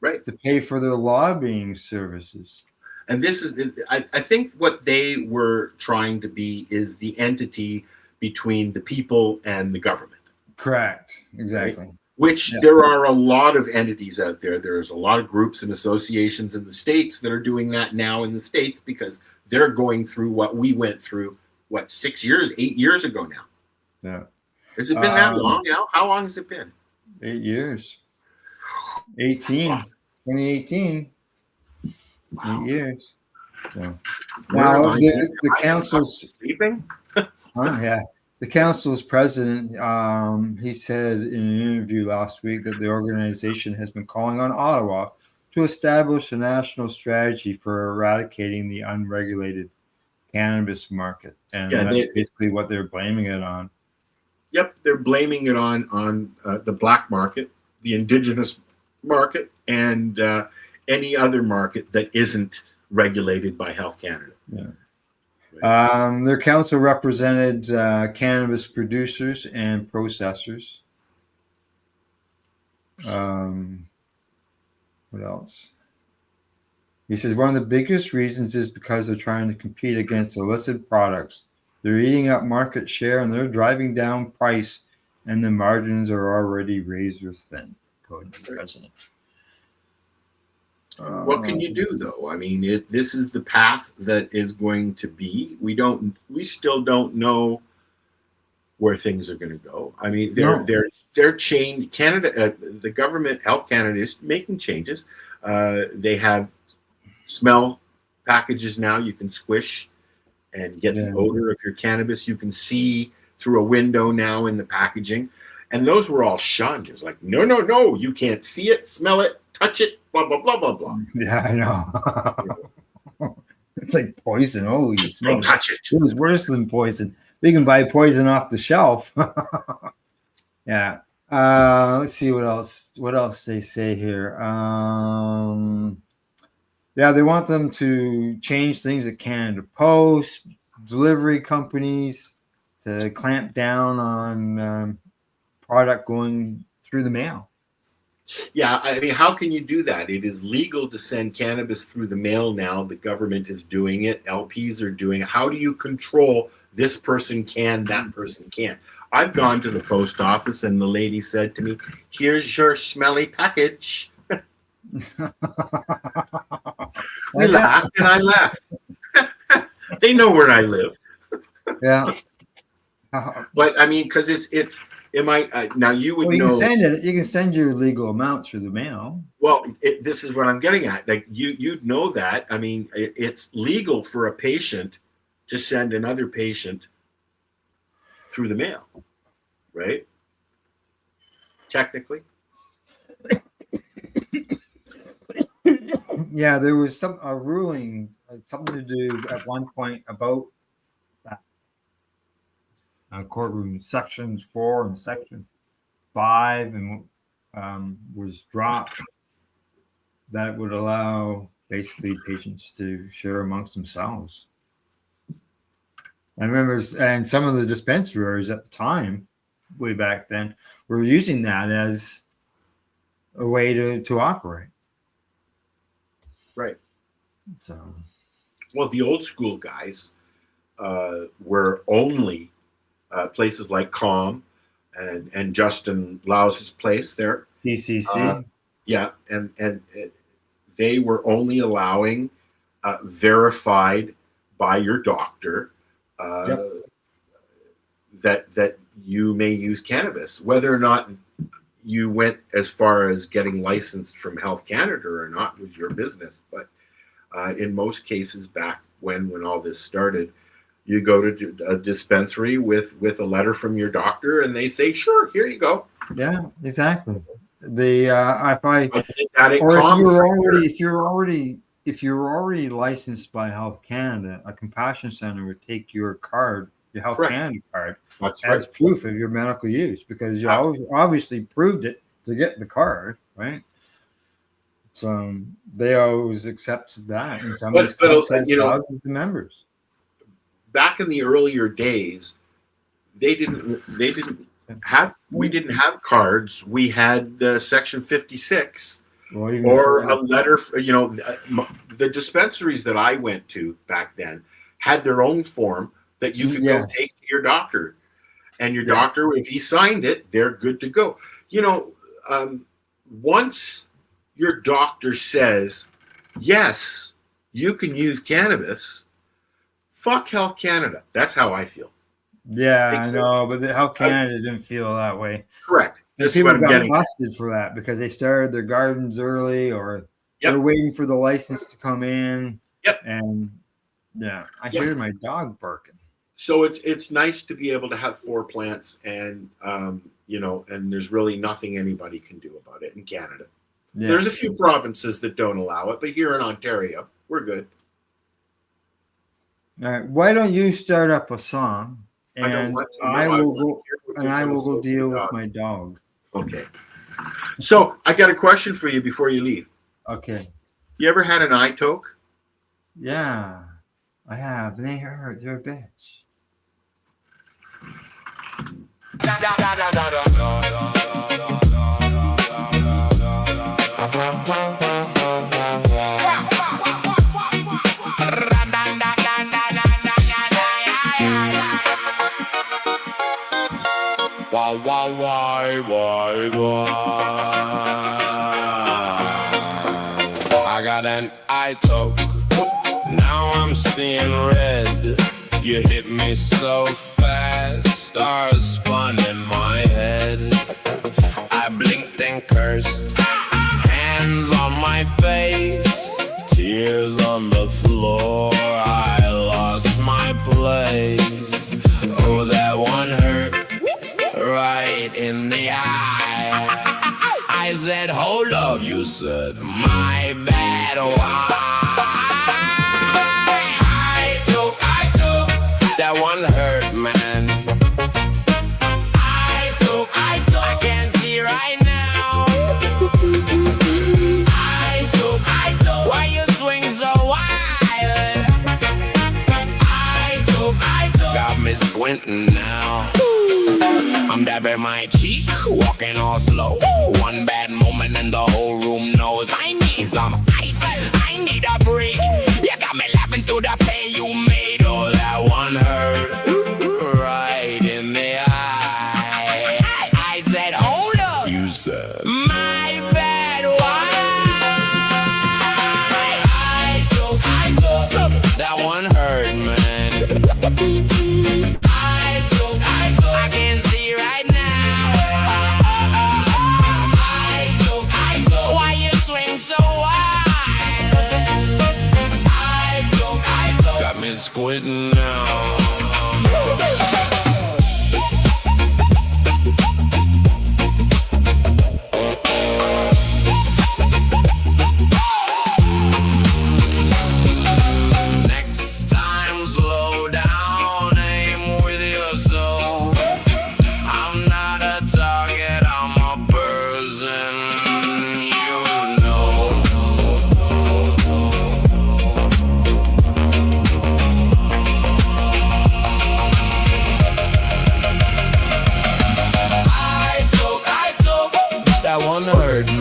right, to pay for their lobbying services. And this is, I think, what they were trying to be is the entity between the people and the government. Correct. Exactly. Right? Which there are a lot of entities out there. There's a lot of groups and associations in the States that are doing that now in the States, because they're going through what we went through, 8 years ago now. Yeah. Has it been that long now? How long has it been? 8 years. 2018. 8 years. So. Now the council's sleeping. The council's president, he said in an interview last week that the organization has been calling on Ottawa to establish a national strategy for eradicating the unregulated cannabis market, and that's basically what they're blaming it on. Yep, they're blaming it on the black market, the indigenous market, and any other market that isn't regulated by Health Canada. Yeah. Right. Their council represented cannabis producers and processors. What else? He says one of the biggest reasons is because they're trying to compete against illicit products. They're eating up market share and they're driving down price, and the margins are already razor thin, according to the president. What can you do, though? I mean, this is the path that is going to be. We still don't know where things are going to go. I mean, they're changed. Canada, the government, Health Canada, is making changes. They have smell packages now you can squish and get the odor of your cannabis. You can see through a window now in the packaging. And those were all shunned. It was like, no, you can't see it, smell it, touch it, blah, blah, blah, blah, blah. Yeah, I know. It's like poison. Oh, you smell it. Touch it. It was worse than poison. We can buy poison off the shelf. Yeah. Let's see what else they say here. They want them to change things at Canada Post, delivery companies, to clamp down on product going through the mail. Yeah, I mean, how can you do that? It is legal to send cannabis through the mail now. The government is doing it. LPs are doing it. How do you control this person can, that person can't? I've gone to the post office and the lady said to me, "Here's your smelly package." We laughed and I left. They know where I live. Yeah. But I mean, because it might now you would know. You can send your legal amount through the mail. Well, this is what I'm getting at. Like you'd know that. I mean, it's legal for a patient to send another patient through the mail, right? Technically. Yeah, there was a ruling, something to do at one point about that. Courtroom sections 4 and section 5 and was dropped. That would allow basically patients to share amongst themselves. I remember, and some of the dispensaries at the time, way back then, were using that as a way to operate. Right. So, well, the old school guys were only places like Calm and Justin Lau's place there. TCC. Yeah, and they were only allowing verified by your doctor that you may use cannabis. Whether or not you went as far as getting licensed from Health Canada or not was your business. But in most cases, back when all this started, you go to a dispensary with a letter from your doctor, and they say, "Sure, here you go." Yeah, exactly. If you're already licensed by Health Canada, a compassion center would take your card, your Health Canada card, as proof of your medical use, because you obviously proved it to get the card, right? So they always accept that, and some thousands of members. Back in the earlier days, we didn't have cards. We had Section 56 or a letter. The dispensaries that I went to back then had their own form that you could go take to your doctor, and your doctor, if he signed it, they're good to go. Once your doctor says, yes, you can use cannabis, fuck Health Canada. That's how I feel. Yeah, I know, but the Health Canada didn't feel that way. Correct. People got busted for that because they started their gardens early, or they're waiting for the license to come in. Yep. And I hear my dog barking. So it's nice to be able to have 4 plants, and and there's really nothing anybody can do about it in Canada. Yeah. There's a few provinces that don't allow it, but here in Ontario, we're good. All right, why don't you start up a song, and I will go deal with my dog. Okay. So I got a question for you before you leave. Okay. You ever had an eye toke? Yeah, I have. They hurt. They're a bitch. Why? I got an eye toke. Now I'm seeing red. You hit me so fast, stars spun in my head. I blinked and cursed, hands on my face, tears on the floor. I lost my place. Oh, that one hurt right in the eye. I said, hold up. You said, my bad. Why? I took. That one hurt, man. I took. I can't see right now. I took. Why you swing so wild? I took. Got me squinting now. I'm dabbing my cheek, walking all slow. One bad moment and the whole room knows I need some ice. I need a break. You got me laughing through the pain you made. Oh, that one hurt right in the eye. I said, hold up. You said, my bad. Why? I took. That one hurt, man. I can't see right now. I took. Why you swing so wild? I took. Got me squinting now.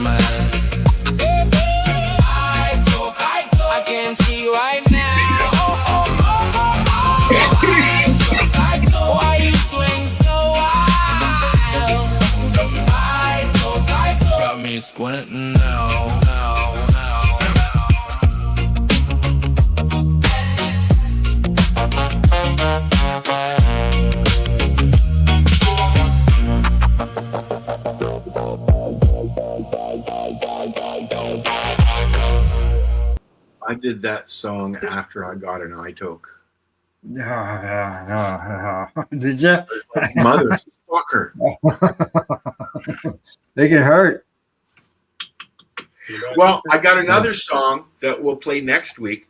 man. I can see right now. Why you swing so wild? Got me squinting now. I did that song after I got an iToke. Did you? Motherfucker. They can hurt. Well, I got another song that we'll play next week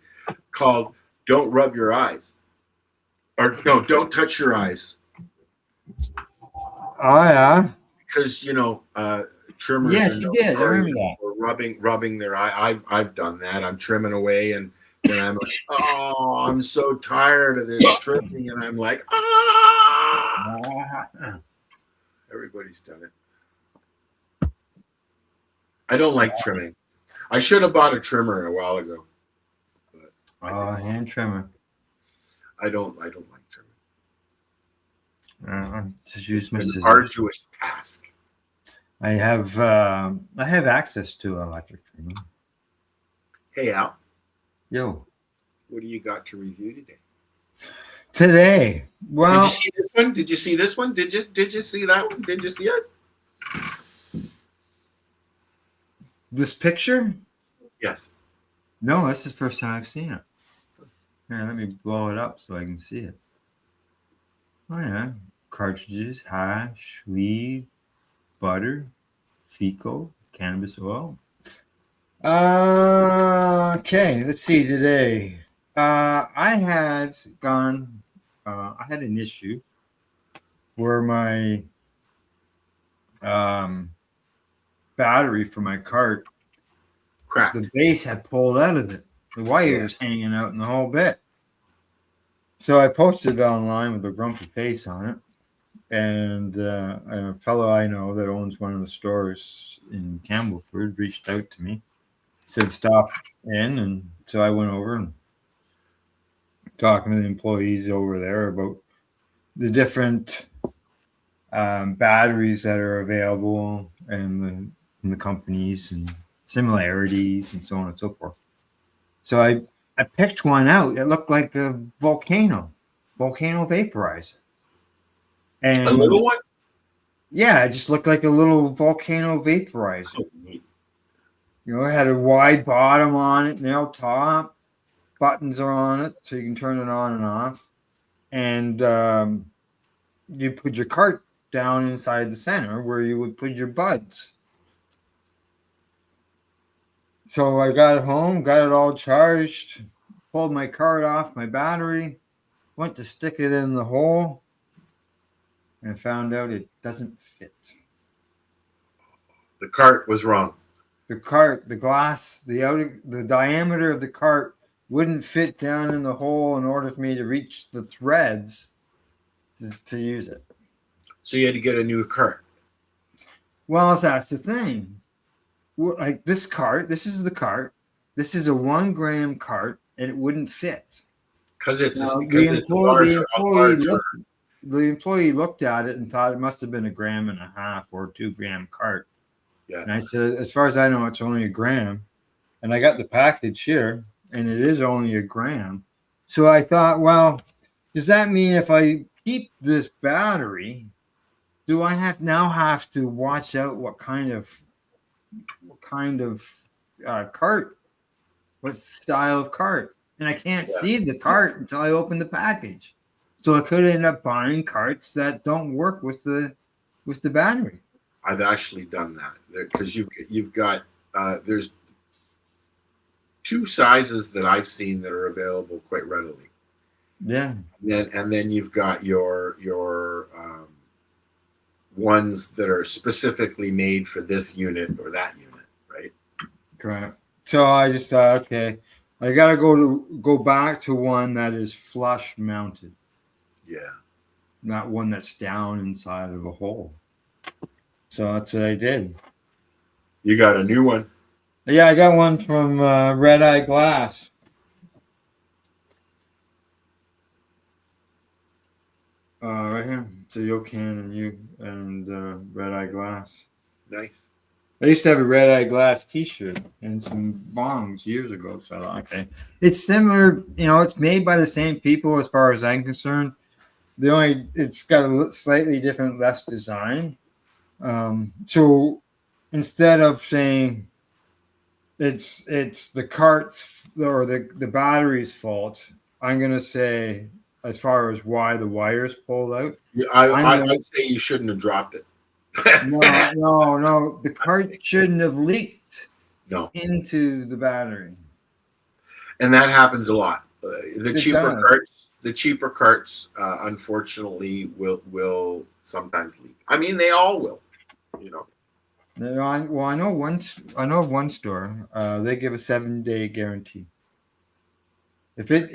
called Don't Rub Your Eyes. Or no, Don't Touch Your Eyes. Oh, yeah. Because, trimmers Yes, you did. I remember that. or rubbing their eye. I've done that. I'm trimming away and then I'm like, oh, I'm so tired of this trimming, and I'm like, everybody's done it. I don't like trimming. I should have bought a trimmer a while ago. But hand trimmer. I don't like trimming. Just use my It's scissors. an arduous task. I have access to an electric trimmer. Hey, Al. Yo. What do you got to review today? Today. Well, did you see this one? Did you see this one? Did you see that one? Did you see it? this picture? Yes. No, that's the first time I've seen it. Here, let me blow it up so I can see it. Oh, yeah. Cartridges, hash, weed, butter, fecal, cannabis oil. Okay, let's see today. I had an issue where my battery for my cart, Cracked. the base had pulled out of it. The wire was hanging out in the whole bit. So I posted it online with a grumpy face on it. And a fellow I know that owns one of the stores in Campbellford reached out to me, said stop in. And so I went over and talking to the employees over there about the different batteries that are available and the companies and similarities and so on and so forth. So I picked one out. It looked like a volcano vaporizer. And A little one? Yeah, it just looked like a little volcano vaporizer. Oh, neat. You know, it had a wide bottom on it, nail top, buttons are on it, so you can turn it on and off. And you put your cart down inside the center where you would put your buds. So I got it home, got it all charged, pulled my cart off my battery, went to stick it in the hole, and found out it doesn't fit. The cart was wrong. The cart, the glass, the diameter of the cart wouldn't fit down in the hole in order for me to reach the threads to use it. So you had to get a new cart. Well, that's the thing. Like this cart, this is the cart. This is a 1 gram cart, and it wouldn't fit. The employee looked at it and thought it must have been 1.5 grams or 2 gram cart. Yeah. And I said, as far as I know, it's only 1 gram. And I got the package here, and it is only 1 gram. So I thought, well, does that mean if I keep this battery, do I have to watch out what kind of cart, what style of cart? And I can't see the cart until I open the package. So I could end up buying carts that don't work with the battery. I've actually done that because you've got there's 2 sizes that I've seen that are available quite readily. Yeah. And then you've got your ones that are specifically made for this unit or that unit, right? Correct. So I just thought, okay, I gotta go back to one that is flush mounted. Yeah. Not one that's down inside of a hole. So that's what I did. You got a new one. Yeah, I got one from Red Eye Glass. Right here. It's a Yokan and Red Eye Glass. Nice. I used to have a Red Eye Glass T-shirt and some bongs years ago. So okay, it's similar. It's made by the same people as far as I'm concerned. It's got a slightly different, less design. So instead of saying it's the cart's or the battery's fault, I'm gonna say as far as why the wires pulled out. Yeah, I'd say you shouldn't have dropped it. No. The cart shouldn't have leaked into the battery. And that happens a lot. The cheaper carts, unfortunately, will sometimes leak. I mean, they all will. I know one store. They give a 7-day guarantee. If it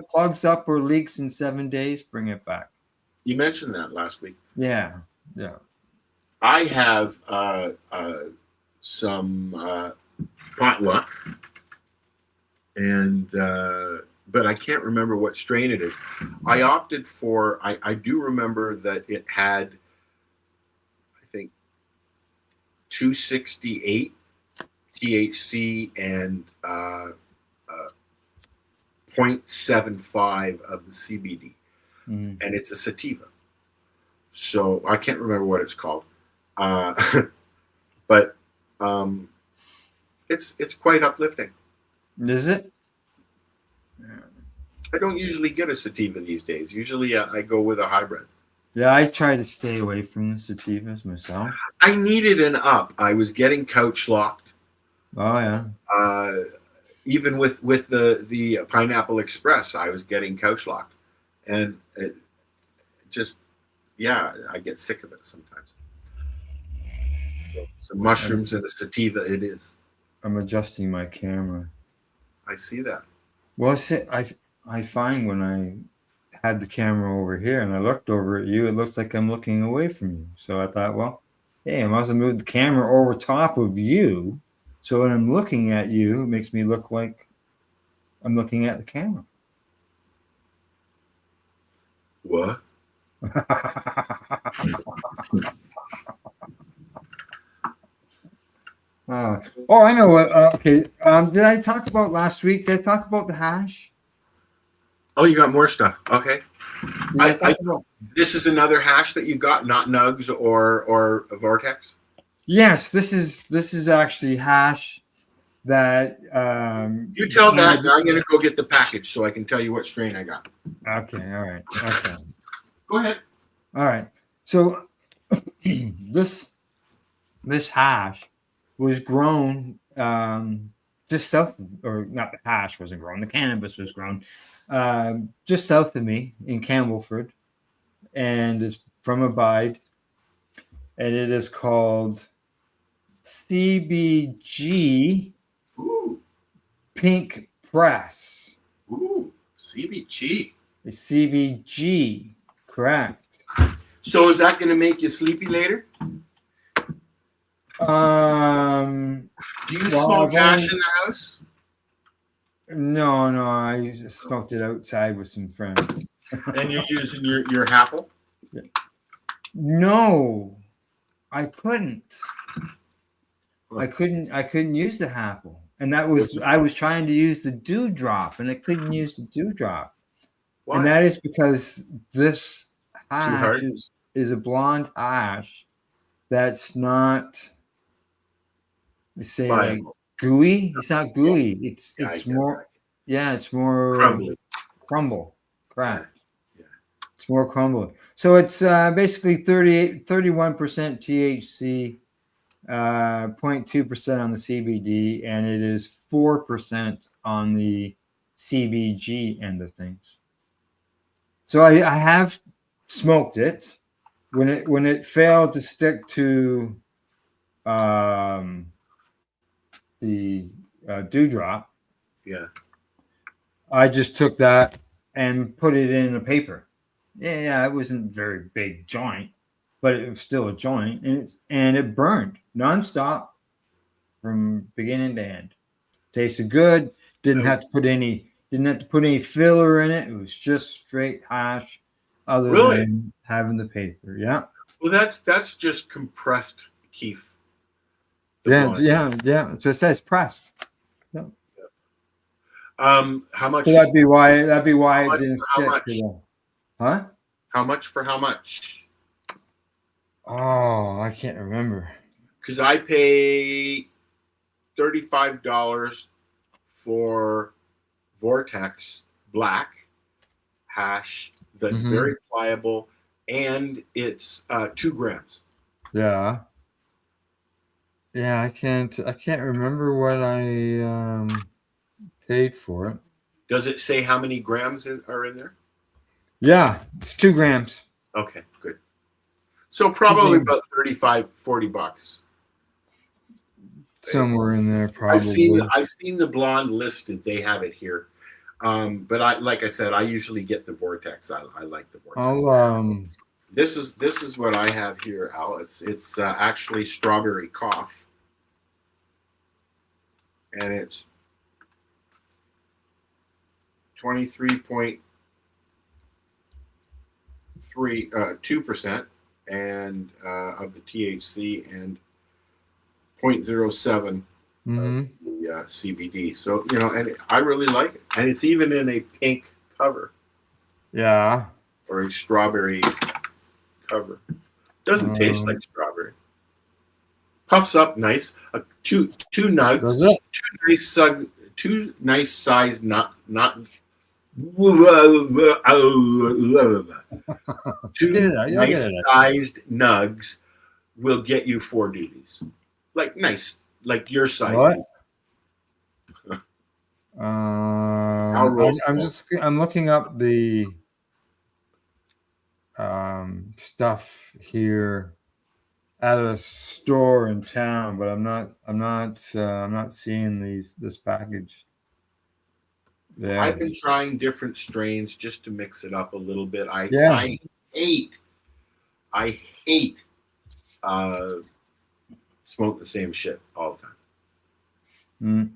plugs up or leaks in 7 days, bring it back. You mentioned that last week. Yeah. I have some potluck, and but I can't remember what strain it is. I opted for. I do remember that it had, I think, 268 THC and 0.75 of the CBD, and it's a sativa. So I can't remember what it's called, but it's quite uplifting. Is it? I don't usually get a sativa these days. Usually I go with a hybrid. Yeah, I try to stay away from the sativas myself. I needed an up. I was getting couch locked. Oh yeah. Even with the Pineapple Express, I was getting couch locked, and it just, I get sick of it sometimes. So, some mushrooms and a sativa it is. I'm adjusting my camera. I see that. Well, I find when I had the camera over here and I looked over at you, it looks like I'm looking away from you. So I thought, well, hey, I must have moved the camera over top of you. So when I'm looking at you, it makes me look like I'm looking at the camera. What? I know what. Okay. Did I talk about last week? Did I talk about the hash? Oh, you got more stuff. Okay. This is another hash that you got, not Nugs or Vortex? Yes, this is actually hash that you tell that, and I'm gonna go get the package so I can tell you what strain I got. Okay, all right. Okay. Go ahead. All right. So this hash was grown just south, or not the hash wasn't grown, the cannabis was grown just south of me in Campbellford, and it's from Abide, and it is called CBG Pink Press. Ooh, CBG. It's CBG, correct. So is that going to make you sleepy later? Do you smoke hash in the house? No, I smoked it outside with some friends. And you're using your Apple? No, I couldn't. I couldn't use the Apple. And I was trying to use the dewdrop, and I couldn't use the dewdrop. Why? And that is because this hash is a blonde hash that's not, let's say, like gooey. It's not gooey. It's more, it's more crumble. Correct. Yeah. It's more crumbly. So it's basically 31% THC, 0.2% on the CBD, and it is 4% on the CBG end of things. So I have smoked it when it failed to stick to the dewdrop. Yeah, I just took that and put it in a paper. Yeah, it wasn't a very big joint, but it was still a joint, and it burned. nonstop from beginning to end. Tasted good. Didn't have to put any filler in it. It was just straight hash, other than having the paper. Yeah. Well, that's just compressed keef. Yeah. So it says pressed. Yeah. How much? So that'd be why it didn't stick to them. Huh? How much for how much? Oh, I can't remember. Because I pay $35 for Vortex Black hash that's very pliable, and it's 2 grams. Yeah. Yeah, I can't remember what I paid for it. Does it say how many grams are in there? Yeah, it's 2 grams. Okay, good. So probably about $35-$40. Somewhere in there, probably. I've seen the blonde listed. They have it here. But like I said, I usually get the Vortex. I like the Vortex. This is what I have here, Al. It's actually strawberry cough, and it's 23.2% and of the THC and 0.07 of the CBD. So and I really like it, and it's even in a pink cover. Yeah. Or a strawberry cover. Doesn't taste like strawberry. Puffs up nice. Two nugs. Does it? Two nice sized sized nugs will get you 4 DVs. Like nice, like your size. What? I'm looking up the stuff here at a store in town, but I'm not seeing this package there. I've been trying different strains just to mix it up a little bit. I hate smoke the same shit all the time.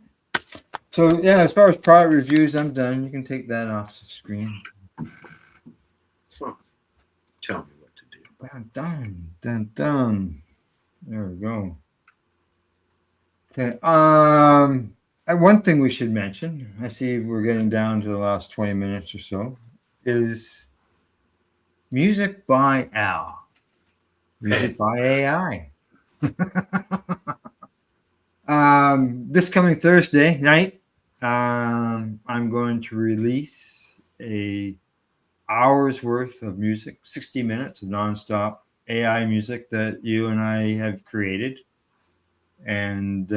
So yeah, as far as product reviews, I'm done. You can take that off the screen. So, tell me what to do. Done. There we go. Okay. One thing we should mention, I see we're getting down to the last 20 minutes or so, is music by Al. Music by AI. This coming Thursday night, I'm going to release a hour's worth of music, 60 minutes of nonstop AI music that you and I have created, and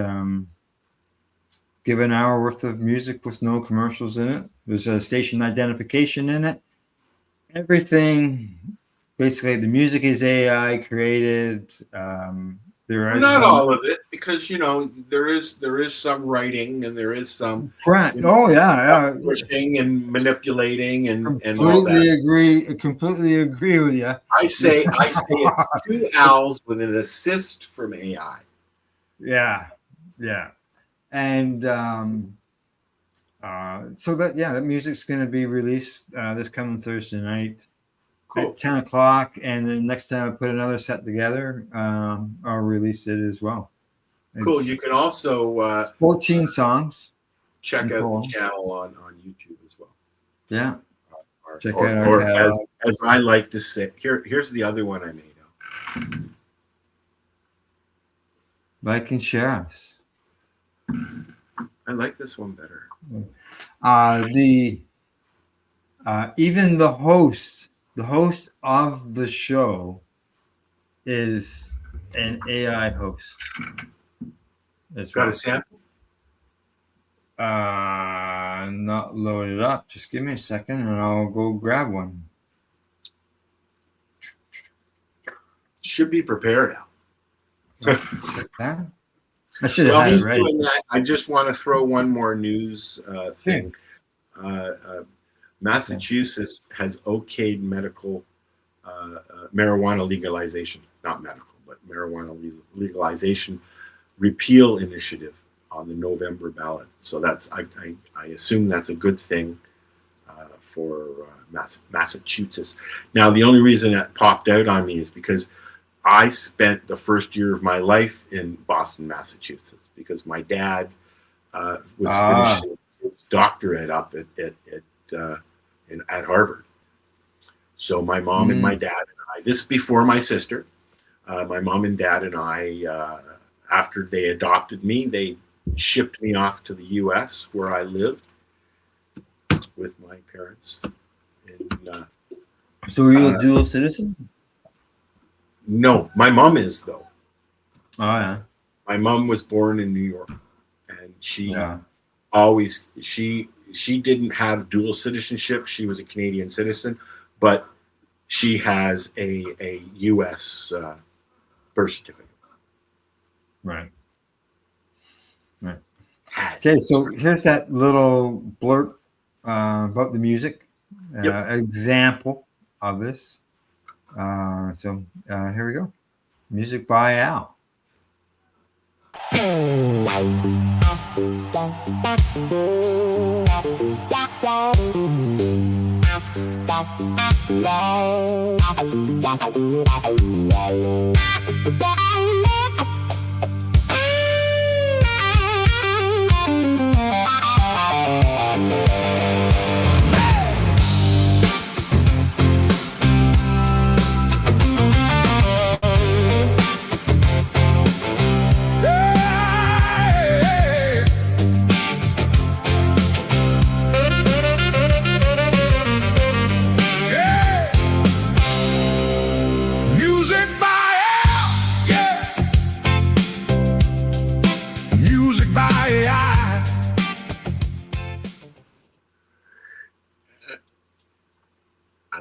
give an hour worth of music with no commercials in it. There's a station identification in it. Everything, basically, the music is AI created. There are not all of it, because there is some writing and there is some pushing and manipulating and all that. Completely agree with you. I say it's 2 owls with an assist from AI. Yeah, and so that music's going to be released this coming Thursday night. Cool. At 10 o'clock, and then next time I put another set together, I'll release it as well. Cool. You can also 14 songs. Check out the channel on YouTube as well. Yeah. Check out our as I like to say, here's the other one I made up. Like and share us. I like this one better. Even the host of the show is an AI host. It's got a sample? Not loaded up. Just give me a second and I'll go grab one. Should be prepared now. I should have had it ready. Doing that, I just want to throw one more news thing. Massachusetts has okayed medical marijuana legalization, not medical, but marijuana legalization repeal initiative on the November ballot. So that's I assume that's a good thing for Massachusetts. Now, the only reason that popped out on me is because I spent the first year of my life in Boston, Massachusetts, because my dad was finishing his doctorate up at Harvard. So my mom and my dad and I, this is before my sister, my mom and dad and I, after they adopted me, they shipped me off to the U.S. where I lived with my parents. And, so are you a dual citizen? No, my mom is, though. Oh, yeah. My mom was born in New York, and she always, she didn't have dual citizenship. She was a Canadian citizen, but she has a U.S. Birth certificate. Right. Right. Okay, so here's that little blurb about the music, example of this. So here we go. Music by Al.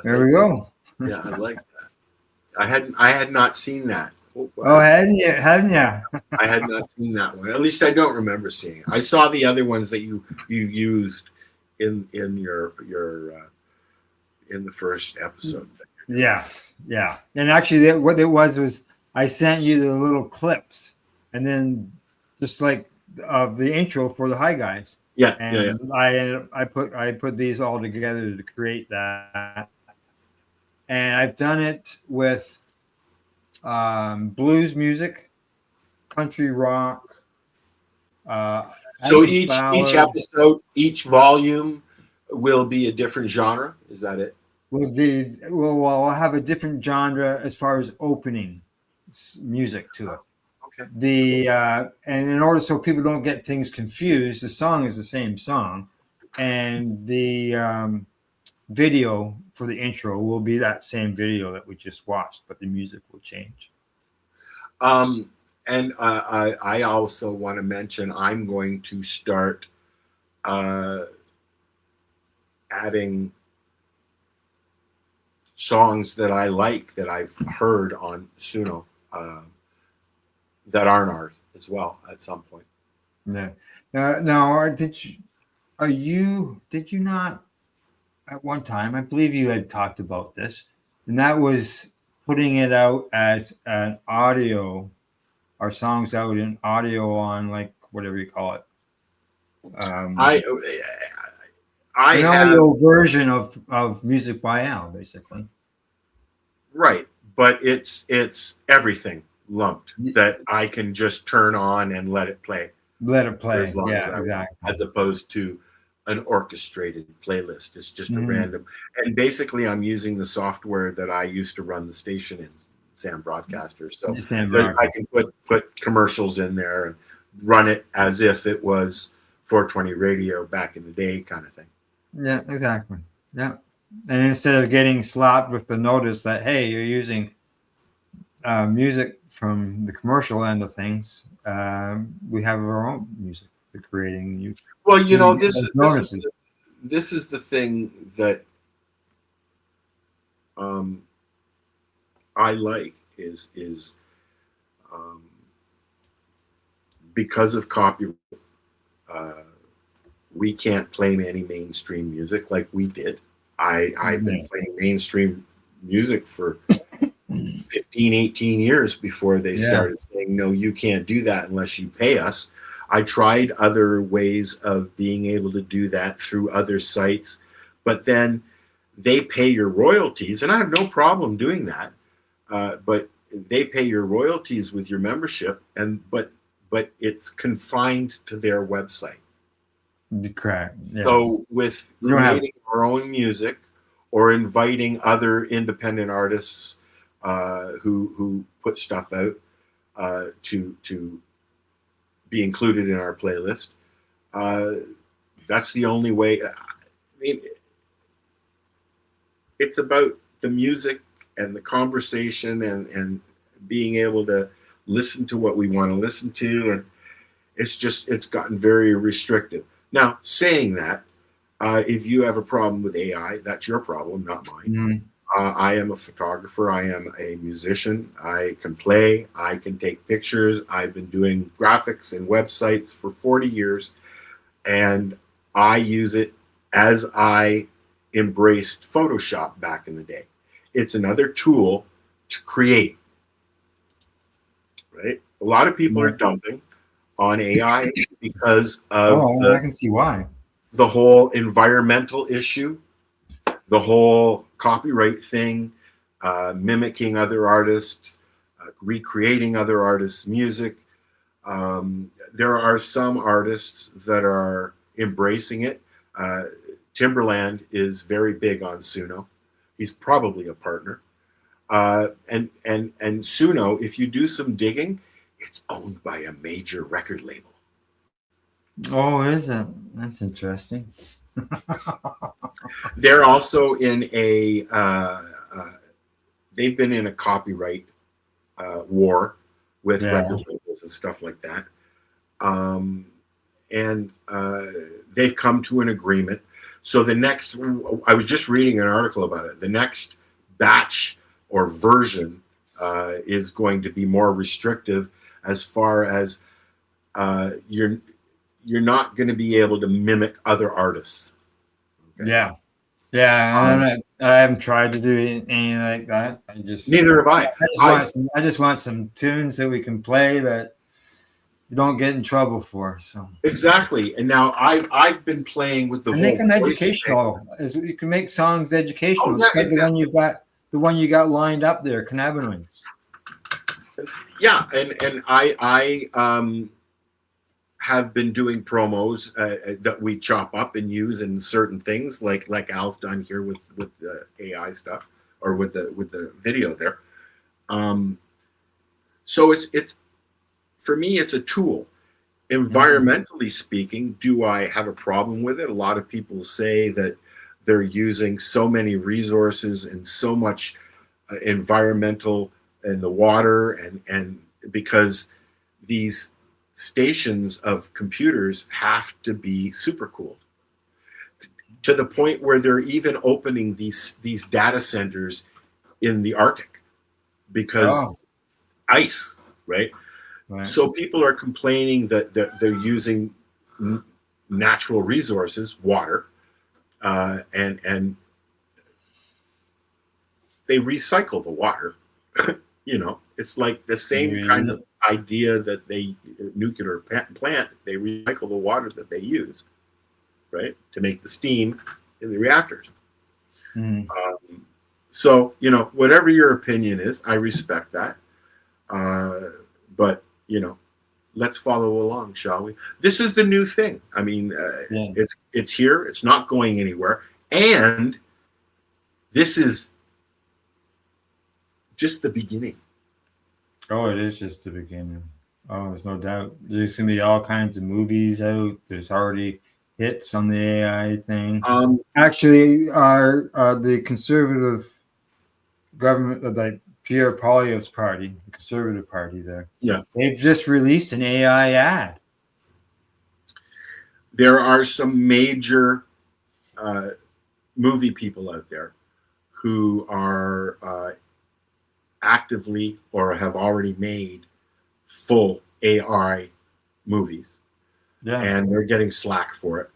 There we go. Yeah, I like that. I had not seen that. Oh, hadn't you? I had not seen that one. At least I don't remember seeing it. I saw the other ones that you used in your in the first episode. Yes, yeah. And actually, what it was I sent you the little clips, and then just like the intro for the High Guys. Yeah, and I put these all together to create that. And I've done it with blues music, country rock. So each episode, each volume will be a different genre. Is that it? I'll have a different genre as far as opening music to it. Okay. And in order so people don't get things confused, the song is the same song, and the video for the intro will be that same video that we just watched, but the music will change. And I also want to mention I'm going to start adding songs that I like that I've heard on Suno that aren't ours as well at some point. Yeah. Now, did you not at one time? I believe you had talked about this, and that was putting it out as an audio, our songs out in audio on like whatever you call it. An audio version of Music by Al, basically. Right, but it's everything lumped that I can just turn on and let it play. Yeah, exactly. As opposed to an orchestrated playlist. It's just a random. And basically, I'm using the software that I used to run the station in, Sam Broadcaster. So I can put commercials in there and run it as if it was 420 radio back in the day, kind of thing. Yeah, exactly. Yeah. And instead of getting slapped with the notice that, hey, you're using music from the commercial end of things, we have our own music for creating new. Well, you know, this is the thing that I like is because of copyright, we can't play any mainstream music like we did. I've been playing mainstream music for 15 15, 18 years before they started saying, no, you can't do that unless you pay us. I tried other ways of being able to do that through other sites, but then they pay your royalties, and I have no problem doing that. But they pay your royalties with your membership, but it's confined to their website. Correct. Yeah. So with creating our own music or inviting other independent artists who put stuff out to be included in our playlist, that's the only way. I mean, it's about the music and the conversation and being able to listen to what we want to listen to, and it's gotten very restrictive. Now, saying that, if you have a problem with AI, that's your problem, not mine. Mhm. I am a photographer. I am a musician. I can play. I can take pictures. I've been doing graphics and websites for 40 years, and I use it as I embraced Photoshop back in the day. It's another tool to create, right? A lot of people are dumping on AI because of I can see why. the whole environmental issue, the whole copyright thing, mimicking other artists, recreating other artists' music. There are some artists that are embracing it. Timberland is very big on Suno. He's probably a partner. And Suno, if you do some digging, it's owned by a major record label. Oh, is it? That's interesting. They're also in they've been in a copyright war with record labels and stuff like that. And they've come to an agreement. So I was just reading an article about it. The next batch or version is going to be more restrictive as far as you're not going to be able to mimic other artists. Okay? Yeah. I haven't tried to do anything like that. Neither have I. I just want some tunes that we can play that you don't get in trouble for. So exactly. And now I've been playing with the whole make them educational. You can make songs educational. Exactly. The one you got lined up there, cannabinoids. Yeah, and I have been doing promos that we chop up and use in certain things, like Al's done here with the AI stuff or with the video there. So it's for me, it's a tool. Environmentally speaking, do I have a problem with it? A lot of people say that they're using so many resources and so much environmental in the water, and because these stations of computers have to be super cooled to the point where they're even opening these data centers in the Arctic because ice, right? So people are complaining that they're using natural resources, water, and they recycle the water. It's like the same kind of idea that nuclear plant, they recycle the water that they use, right, to make the steam in the reactors. So whatever your opinion is, I respect that, but let's follow along, shall we? This is the new thing. I mean, it's here. It's not going anywhere, and this is just the beginning. Oh, it is just the beginning. Oh, there's no doubt. There's gonna be all kinds of movies out. There's already hits on the AI thing. Actually, the conservative government, like Pierre Poilievre's party, the Conservative Party there. Yeah. They've just released an AI ad. There are some major movie people out there who are actively or have already made full AI movies. Yeah. And they're getting slack for it.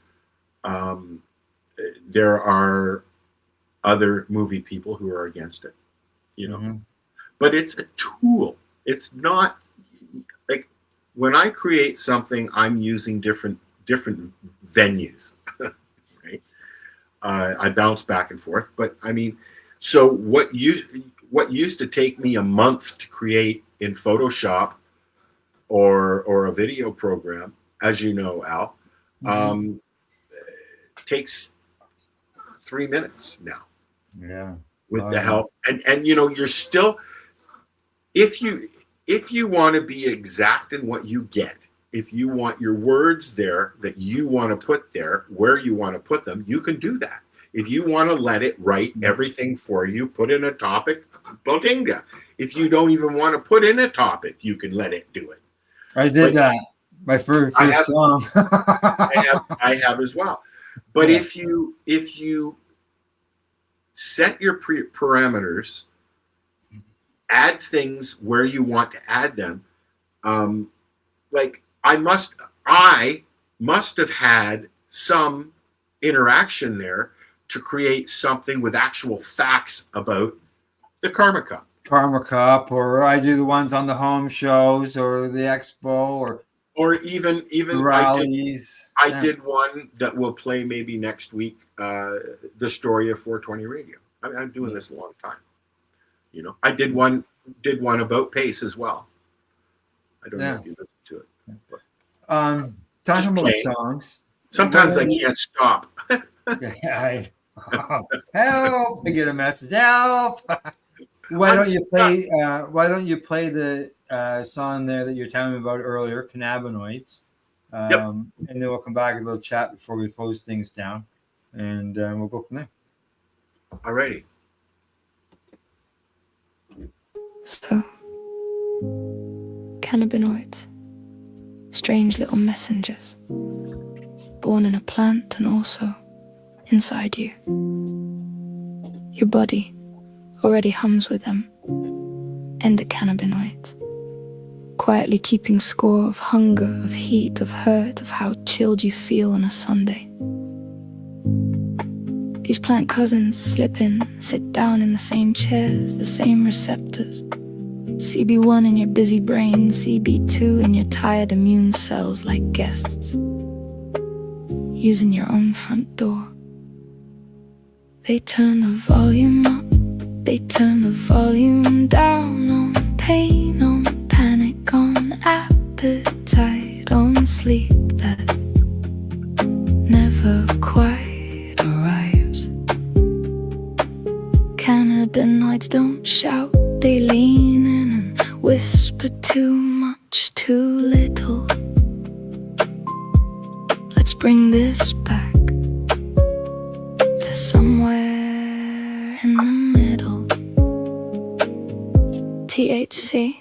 There are other movie people who are against it, but it's a tool. It's not like when I create something, I'm using different venues, right? I bounce back and forth, but I mean, so what used to take me a month to create in Photoshop or a video program, as you know, Al, takes 3 minutes now. Yeah. With the help, and you know, you're still, if you want to be exact in what you get, if you want your words there that you want to put there where you want to put them, you can do that. If you want to let it write everything for you, put in a topic, botinga. If you don't even want to put in a topic, you can let it do it. I did that. My first song. I have as well. But if you set your parameters, add things where you want to add them. Like I must have had some interaction there to create something with actual facts about the Karma Cup. Karma Cup, or I do the ones on the home shows or the expo or even rallies. I did one that will play maybe next week, the story of 420 radio. I'm doing this a long time. You know, I did one about pace as well. I don't know if you listened to it. But talking about songs. Sometimes I can't stop. Help! I get a message. Help! Why don't you play the song there that you're telling me about earlier, Cannabinoids? And then we'll come back and we'll chat before we close things down, and we'll go from there. Alrighty. So, cannabinoids, strange little messengers, born in a plant and also inside you. Your body already hums with them, endocannabinoids, quietly keeping score of hunger, of heat, of hurt, of how chilled you feel on a Sunday. These plant cousins slip in, sit down in the same chairs, the same receptors. CB1 in your busy brain, CB2 in your tired immune cells like guests, using your own front door. They turn the volume up, they turn the volume down, on pain, on panic, on appetite, on sleep that never quite arrives. Cannabinoids don't shout, they lean in and whisper too much, too little. Let's bring this back to somewhere in the middle. THC,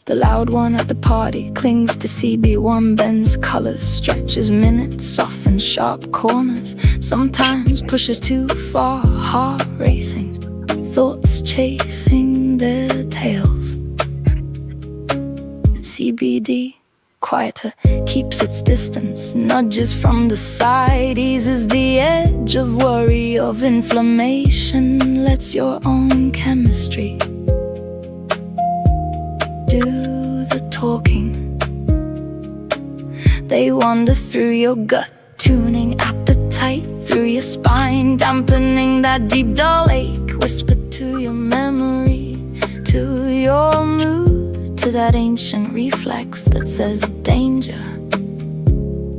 the loud one at the party, clings to CB1, bends colors, stretches minutes, softens sharp corners, sometimes pushes too far, heart racing, thoughts chasing their tails. CBD, quieter, keeps its distance, nudges from the side, eases the edge of worry, of inflammation, lets your own chemistry do the talking. They wander through your gut, tuning appetite through your spine, dampening that deep dull ache, whisper to your memory, to your mood, to that ancient reflex that says danger.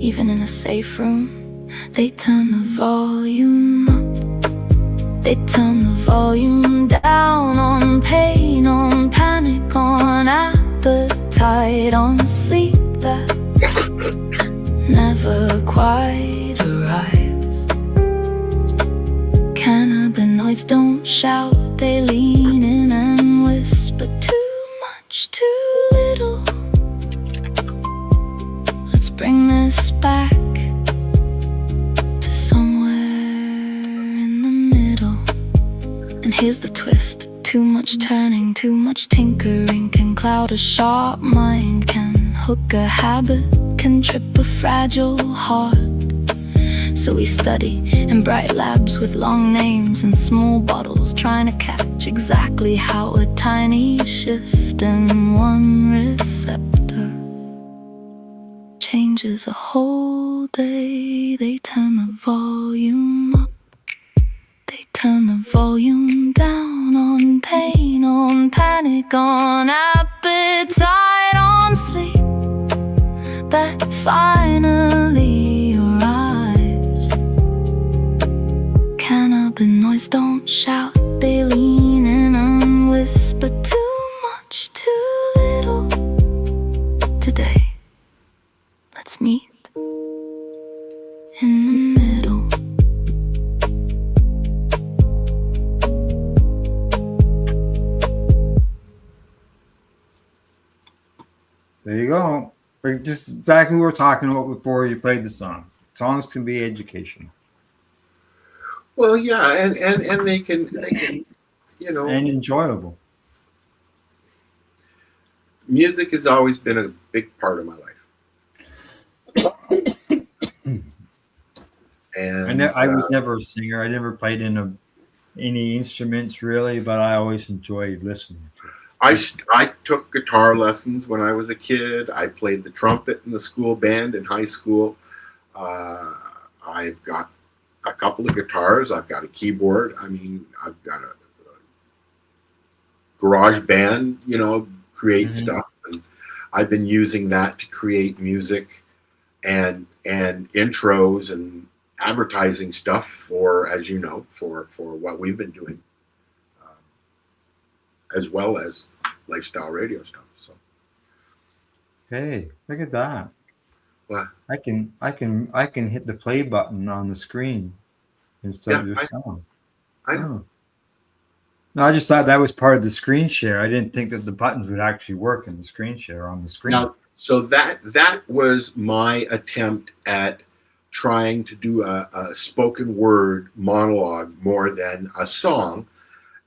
Even in a safe room, they turn the volume up, they turn the volume down, on pain, on panic, on appetite, on sleep that never quite arrives. Cannabinoids don't shout, they lean in and whisper too much, too little. Let's bring this back to somewhere in the middle. And here's the twist, too much turning, too much tinkering can cloud a sharp mind, can hook a habit, can trip a fragile heart. So we study in bright labs with long names and small bottles, trying to catch exactly how a tiny shift in one receptor changes a whole day. They turn the volume up, they turn the volume down, on pain, on panic, on appetite, on sleep that finally arrives. Cannabinoids don't shout, they lean in and whisper too much, too little. Today, let's meet in the middle. There you go. Like, just exactly what we were talking about before you played the song. Songs can be educational. Well, yeah, and they can, you know, and enjoyable. Music has always been a big part of my life. And I was never a singer. I never played in any instruments really, but I always enjoyed listening to it. I took guitar lessons when I was a kid. I played the trumpet in the school band in high school. I've got a couple of guitars. I've got a keyboard. I mean, I've got a garage band, you know, create stuff. And I've been using that to create music and intros and advertising stuff for, as you know, for what we've been doing. As well as lifestyle radio stuff. So, hey, look at that! What? I can hit the play button on the screen instead of your song. I know. No, I just thought that was part of the screen share. I didn't think that the buttons would actually work in the screen share on the screen. Now, so that was my attempt at trying to do a spoken word monologue more than a song.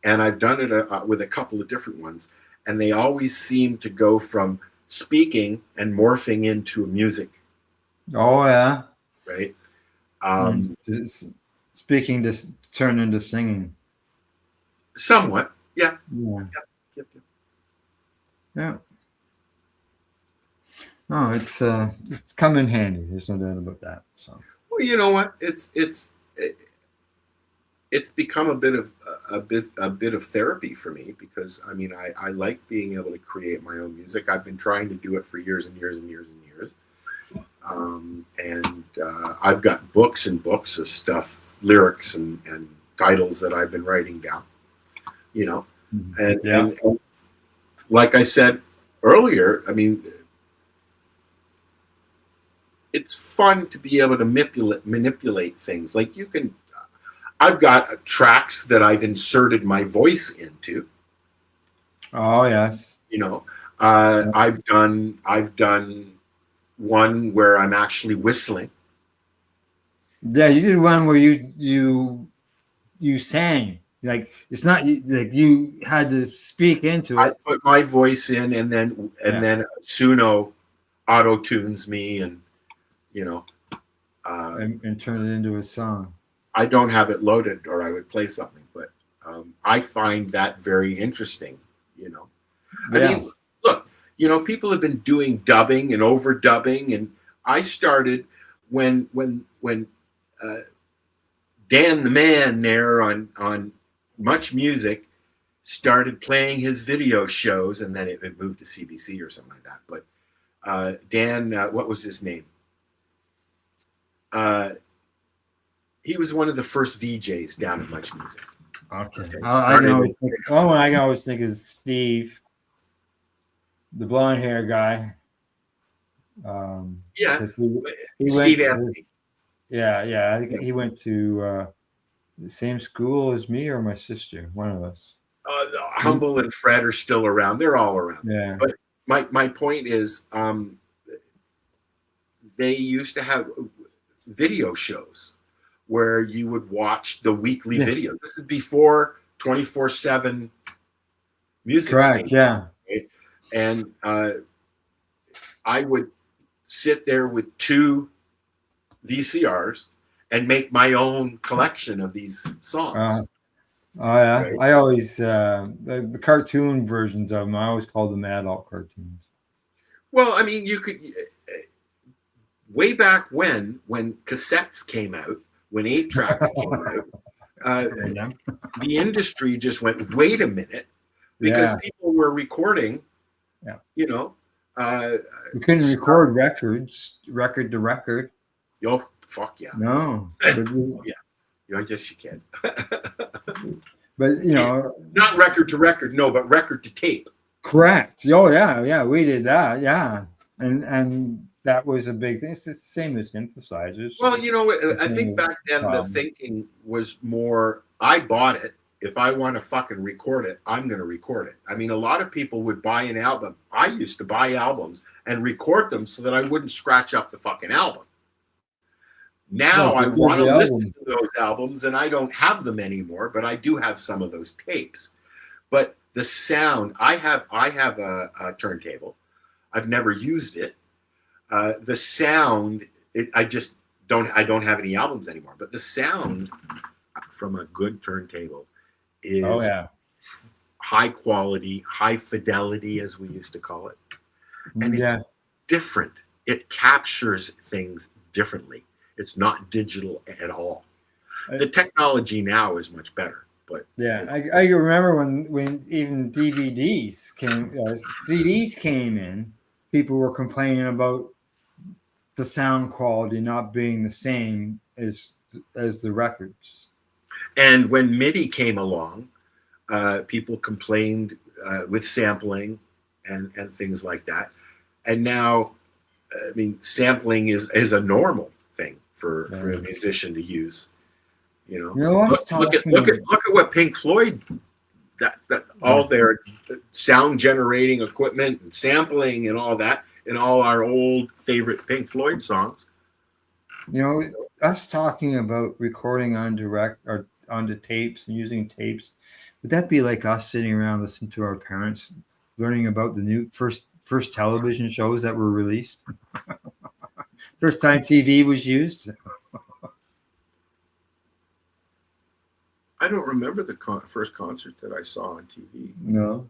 And I've done it with a couple of different ones, and they always seem to go from speaking and morphing into music. Oh yeah, right. Speaking to turn into singing. Somewhat, yeah. Yeah. No, it's come in handy. There's no doubt about that. So. Well, you know what? It's become a bit of therapy for me, because I mean I like being able to create my own music. I've been trying to do it for years and years and years and years, and I've got books and books of stuff, lyrics and titles that I've been writing down. You know, and like I said earlier, I mean, it's fun to be able to manipulate things. Like you can. I've got tracks that I've inserted my voice into. Oh yes. You know, I've done one where I'm actually whistling. Yeah, you did one where you sang. Like it's not like you had to speak into it. I put my voice in, and then Suno auto tunes me, and you know, and turn it into a song. I don't have it loaded, or I would play something, but I find that very interesting. You know, I mean, look, you know, people have been doing dubbing and overdubbing, and I started when Dan the Man there on Much Music started playing his video shows, and then it moved to CBC or something like that. But Dan, what was his name? He was one of the first VJs down at Much Music. Okay. I can always think is Steve, the blonde hair guy. Yeah. He Steve Anthony. I think he went to the same school as me or my sister, one of us. Humble and Fred are still around. They're all around. Yeah. But my point is, they used to have video shows where you would watch the weekly videos. This is before 24/7 music. Correct. Station, yeah. right? And I would sit there with two VCRs and make my own collection of these songs. Oh yeah, Right. I always the cartoon versions of them. I always called them adult cartoons. Well, I mean, you could way back when cassettes came out, when 8-tracks came out, the industry just went, wait a minute, because people were recording. Yeah. You know, you couldn't record records, record to record. Oh, fuck yeah. No. Yeah, I guess you can. But, you know. Not record to record, no, but record to tape. Correct. Oh, yeah, we did that, yeah. And that was a big thing. It's the same as synthesizers. Well, you know, I think back then the thinking was more, I bought it. If I want to fucking record it, I'm going to record it. I mean, a lot of people would buy an album. I used to buy albums and record them so that I wouldn't scratch up the fucking album. Now I want to listen to those albums, and I don't have them anymore, but I do have some of those tapes. But the sound, I have a turntable. I've never used it. The sound, I don't have any albums anymore, but the sound from a good turntable is high quality, high fidelity, as we used to call it. And it's different. It captures things differently. It's not digital at all. The technology now is much better. But I remember when even DVDs came, CDs came in, people were complaining about the sound quality not being the same as the records. And when MIDI came along, people complained with sampling and things like that. And now, I mean, sampling is a normal thing for a musician to use. You know, look at what Pink Floyd, that all their sound generating equipment and sampling and all that in all our old favorite Pink Floyd songs. You know, us talking about recording on direct or onto tapes and using tapes, would that be like us sitting around listening to our parents learning about the new first television shows that were released? First time TV was used. I don't remember the first concert that I saw on TV. No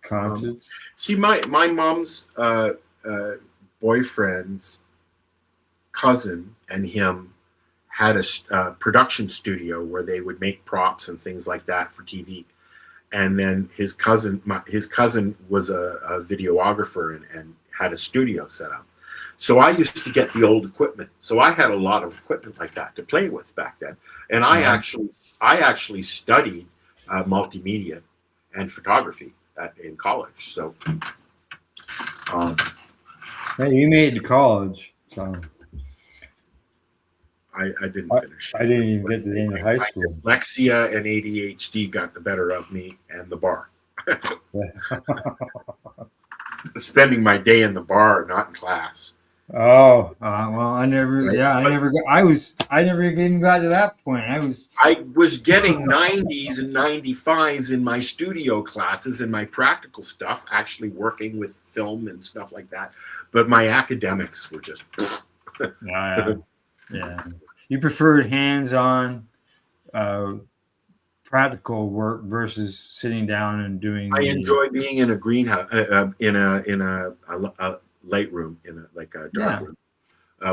concerts. See, my mom's boyfriend's cousin and him had a production studio where they would make props and things like that for TV. And then his cousin was a videographer and had a studio set up. So I used to get the old equipment. So I had a lot of equipment like that to play with back then. And I actually studied multimedia and photography in college. So hey, you made it to college, so I didn't finish. I didn't even get to the end of high school. Dyslexia and ADHD got the better of me and the bar. Spending my day in the bar, not in class. Oh, well, I never even got to that point. I was getting 90s and 95s in my studio classes and my practical stuff, actually working with film and stuff like that. But my academics were just. Yeah. You preferred hands-on, practical work versus sitting down and doing. I enjoy being in a greenhouse, in a light room, in a dark room,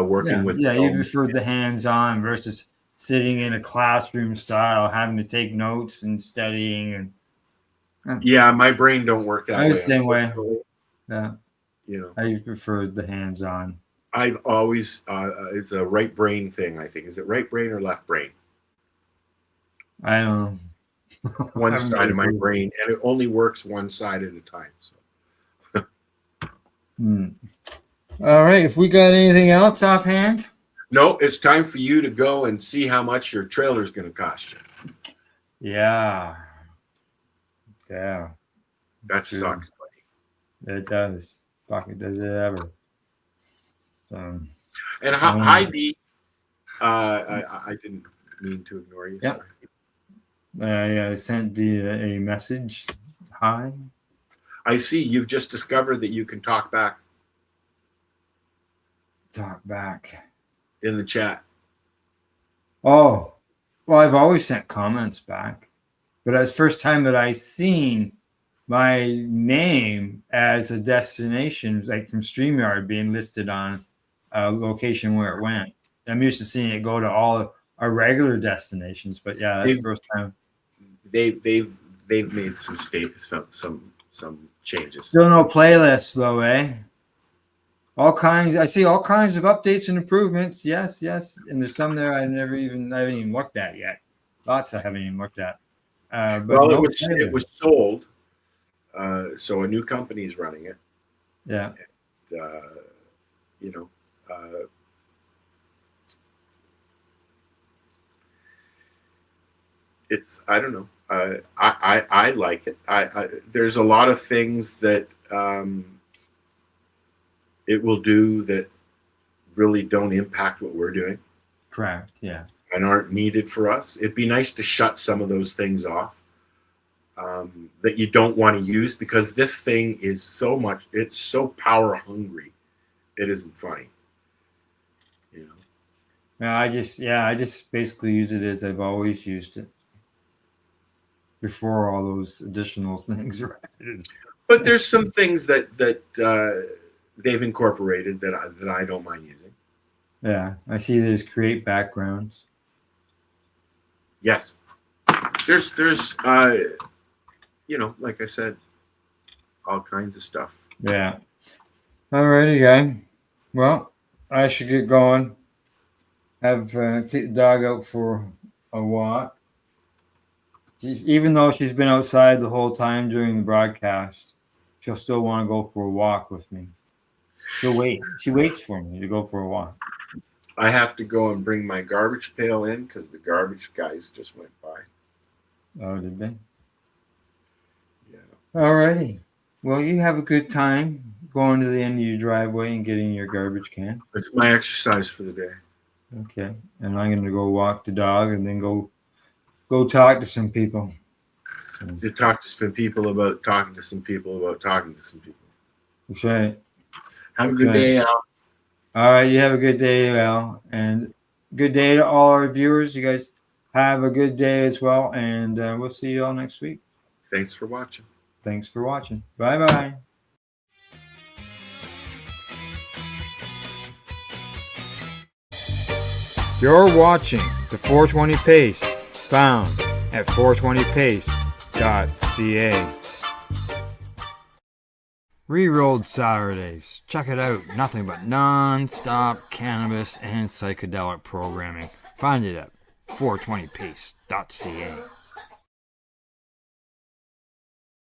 working with. Yeah, you preferred the hands-on versus sitting in a classroom style, having to take notes and studying and. Yeah, my brain don't work that way. The same way. Yeah. You know, I preferred the hands-on. I've always it's a right brain thing. I think, is it right brain or left brain? I don't know. One side of my brain, and it only works one side at a time. So. All right. If we got anything else offhand? No, it's time for you to go and see how much your trailer is going to cost you. Yeah. That sucks, buddy. It does. Fucking does it ever. And Heidi, I didn't mean to ignore you. Yep. I sent a message. Hi. I see you've just discovered that you can talk back. Talk back. in the chat. Oh, well, I've always sent comments back, but it's the first time that I seen my name as a destination, like from StreamYard, being listed on a location where it went. I'm used to seeing it go to all our regular destinations, but yeah, that's the first time. They've made some changes. Still no playlists though, eh? All kinds. I see all kinds of updates and improvements. Yes, and there's some there I haven't even looked at yet. Lots I haven't even looked at. But well, no it was sold, so a new company is running it. Yeah. And, it's, I don't know. I like it. There's a lot of things that it will do that really don't impact what we're doing. Correct. Yeah. And aren't needed for us. It'd be nice to shut some of those things off that you don't want to use, because this thing is it's so power hungry. It isn't funny. No, I just basically use it as I've always used it before all those additional things are added. But there's some things that they've incorporated that I don't mind using. Yeah, I see there's create backgrounds. Yes. There's like I said, all kinds of stuff. Yeah. Alrighty, guy. Well, I should get going. Have take the dog out for a walk. Even though she's been outside the whole time during the broadcast, she'll still want to go for a walk with me. She'll wait. She waits for me to go for a walk. I have to go and bring my garbage pail in because the garbage guys just went by. Oh, did they? Yeah. Alrighty. Well, you have a good time going to the end of your driveway and getting your garbage can. It's my exercise for the day. Okay. And I'm going to go walk the dog and then go talk to some people. To talk to some people about talking to some people about talking to some people. That's right. Have a good day, Al. All right. You have a good day, Al. And good day to all our viewers. You guys have a good day as well. And we'll see you all next week. Thanks for watching. Thanks for watching. Bye-bye. You're watching the 420 Pace, found at 420pace.ca. Rerolled Saturdays. Check it out. Nothing but non-stop cannabis and psychedelic programming. Find it at 420pace.ca.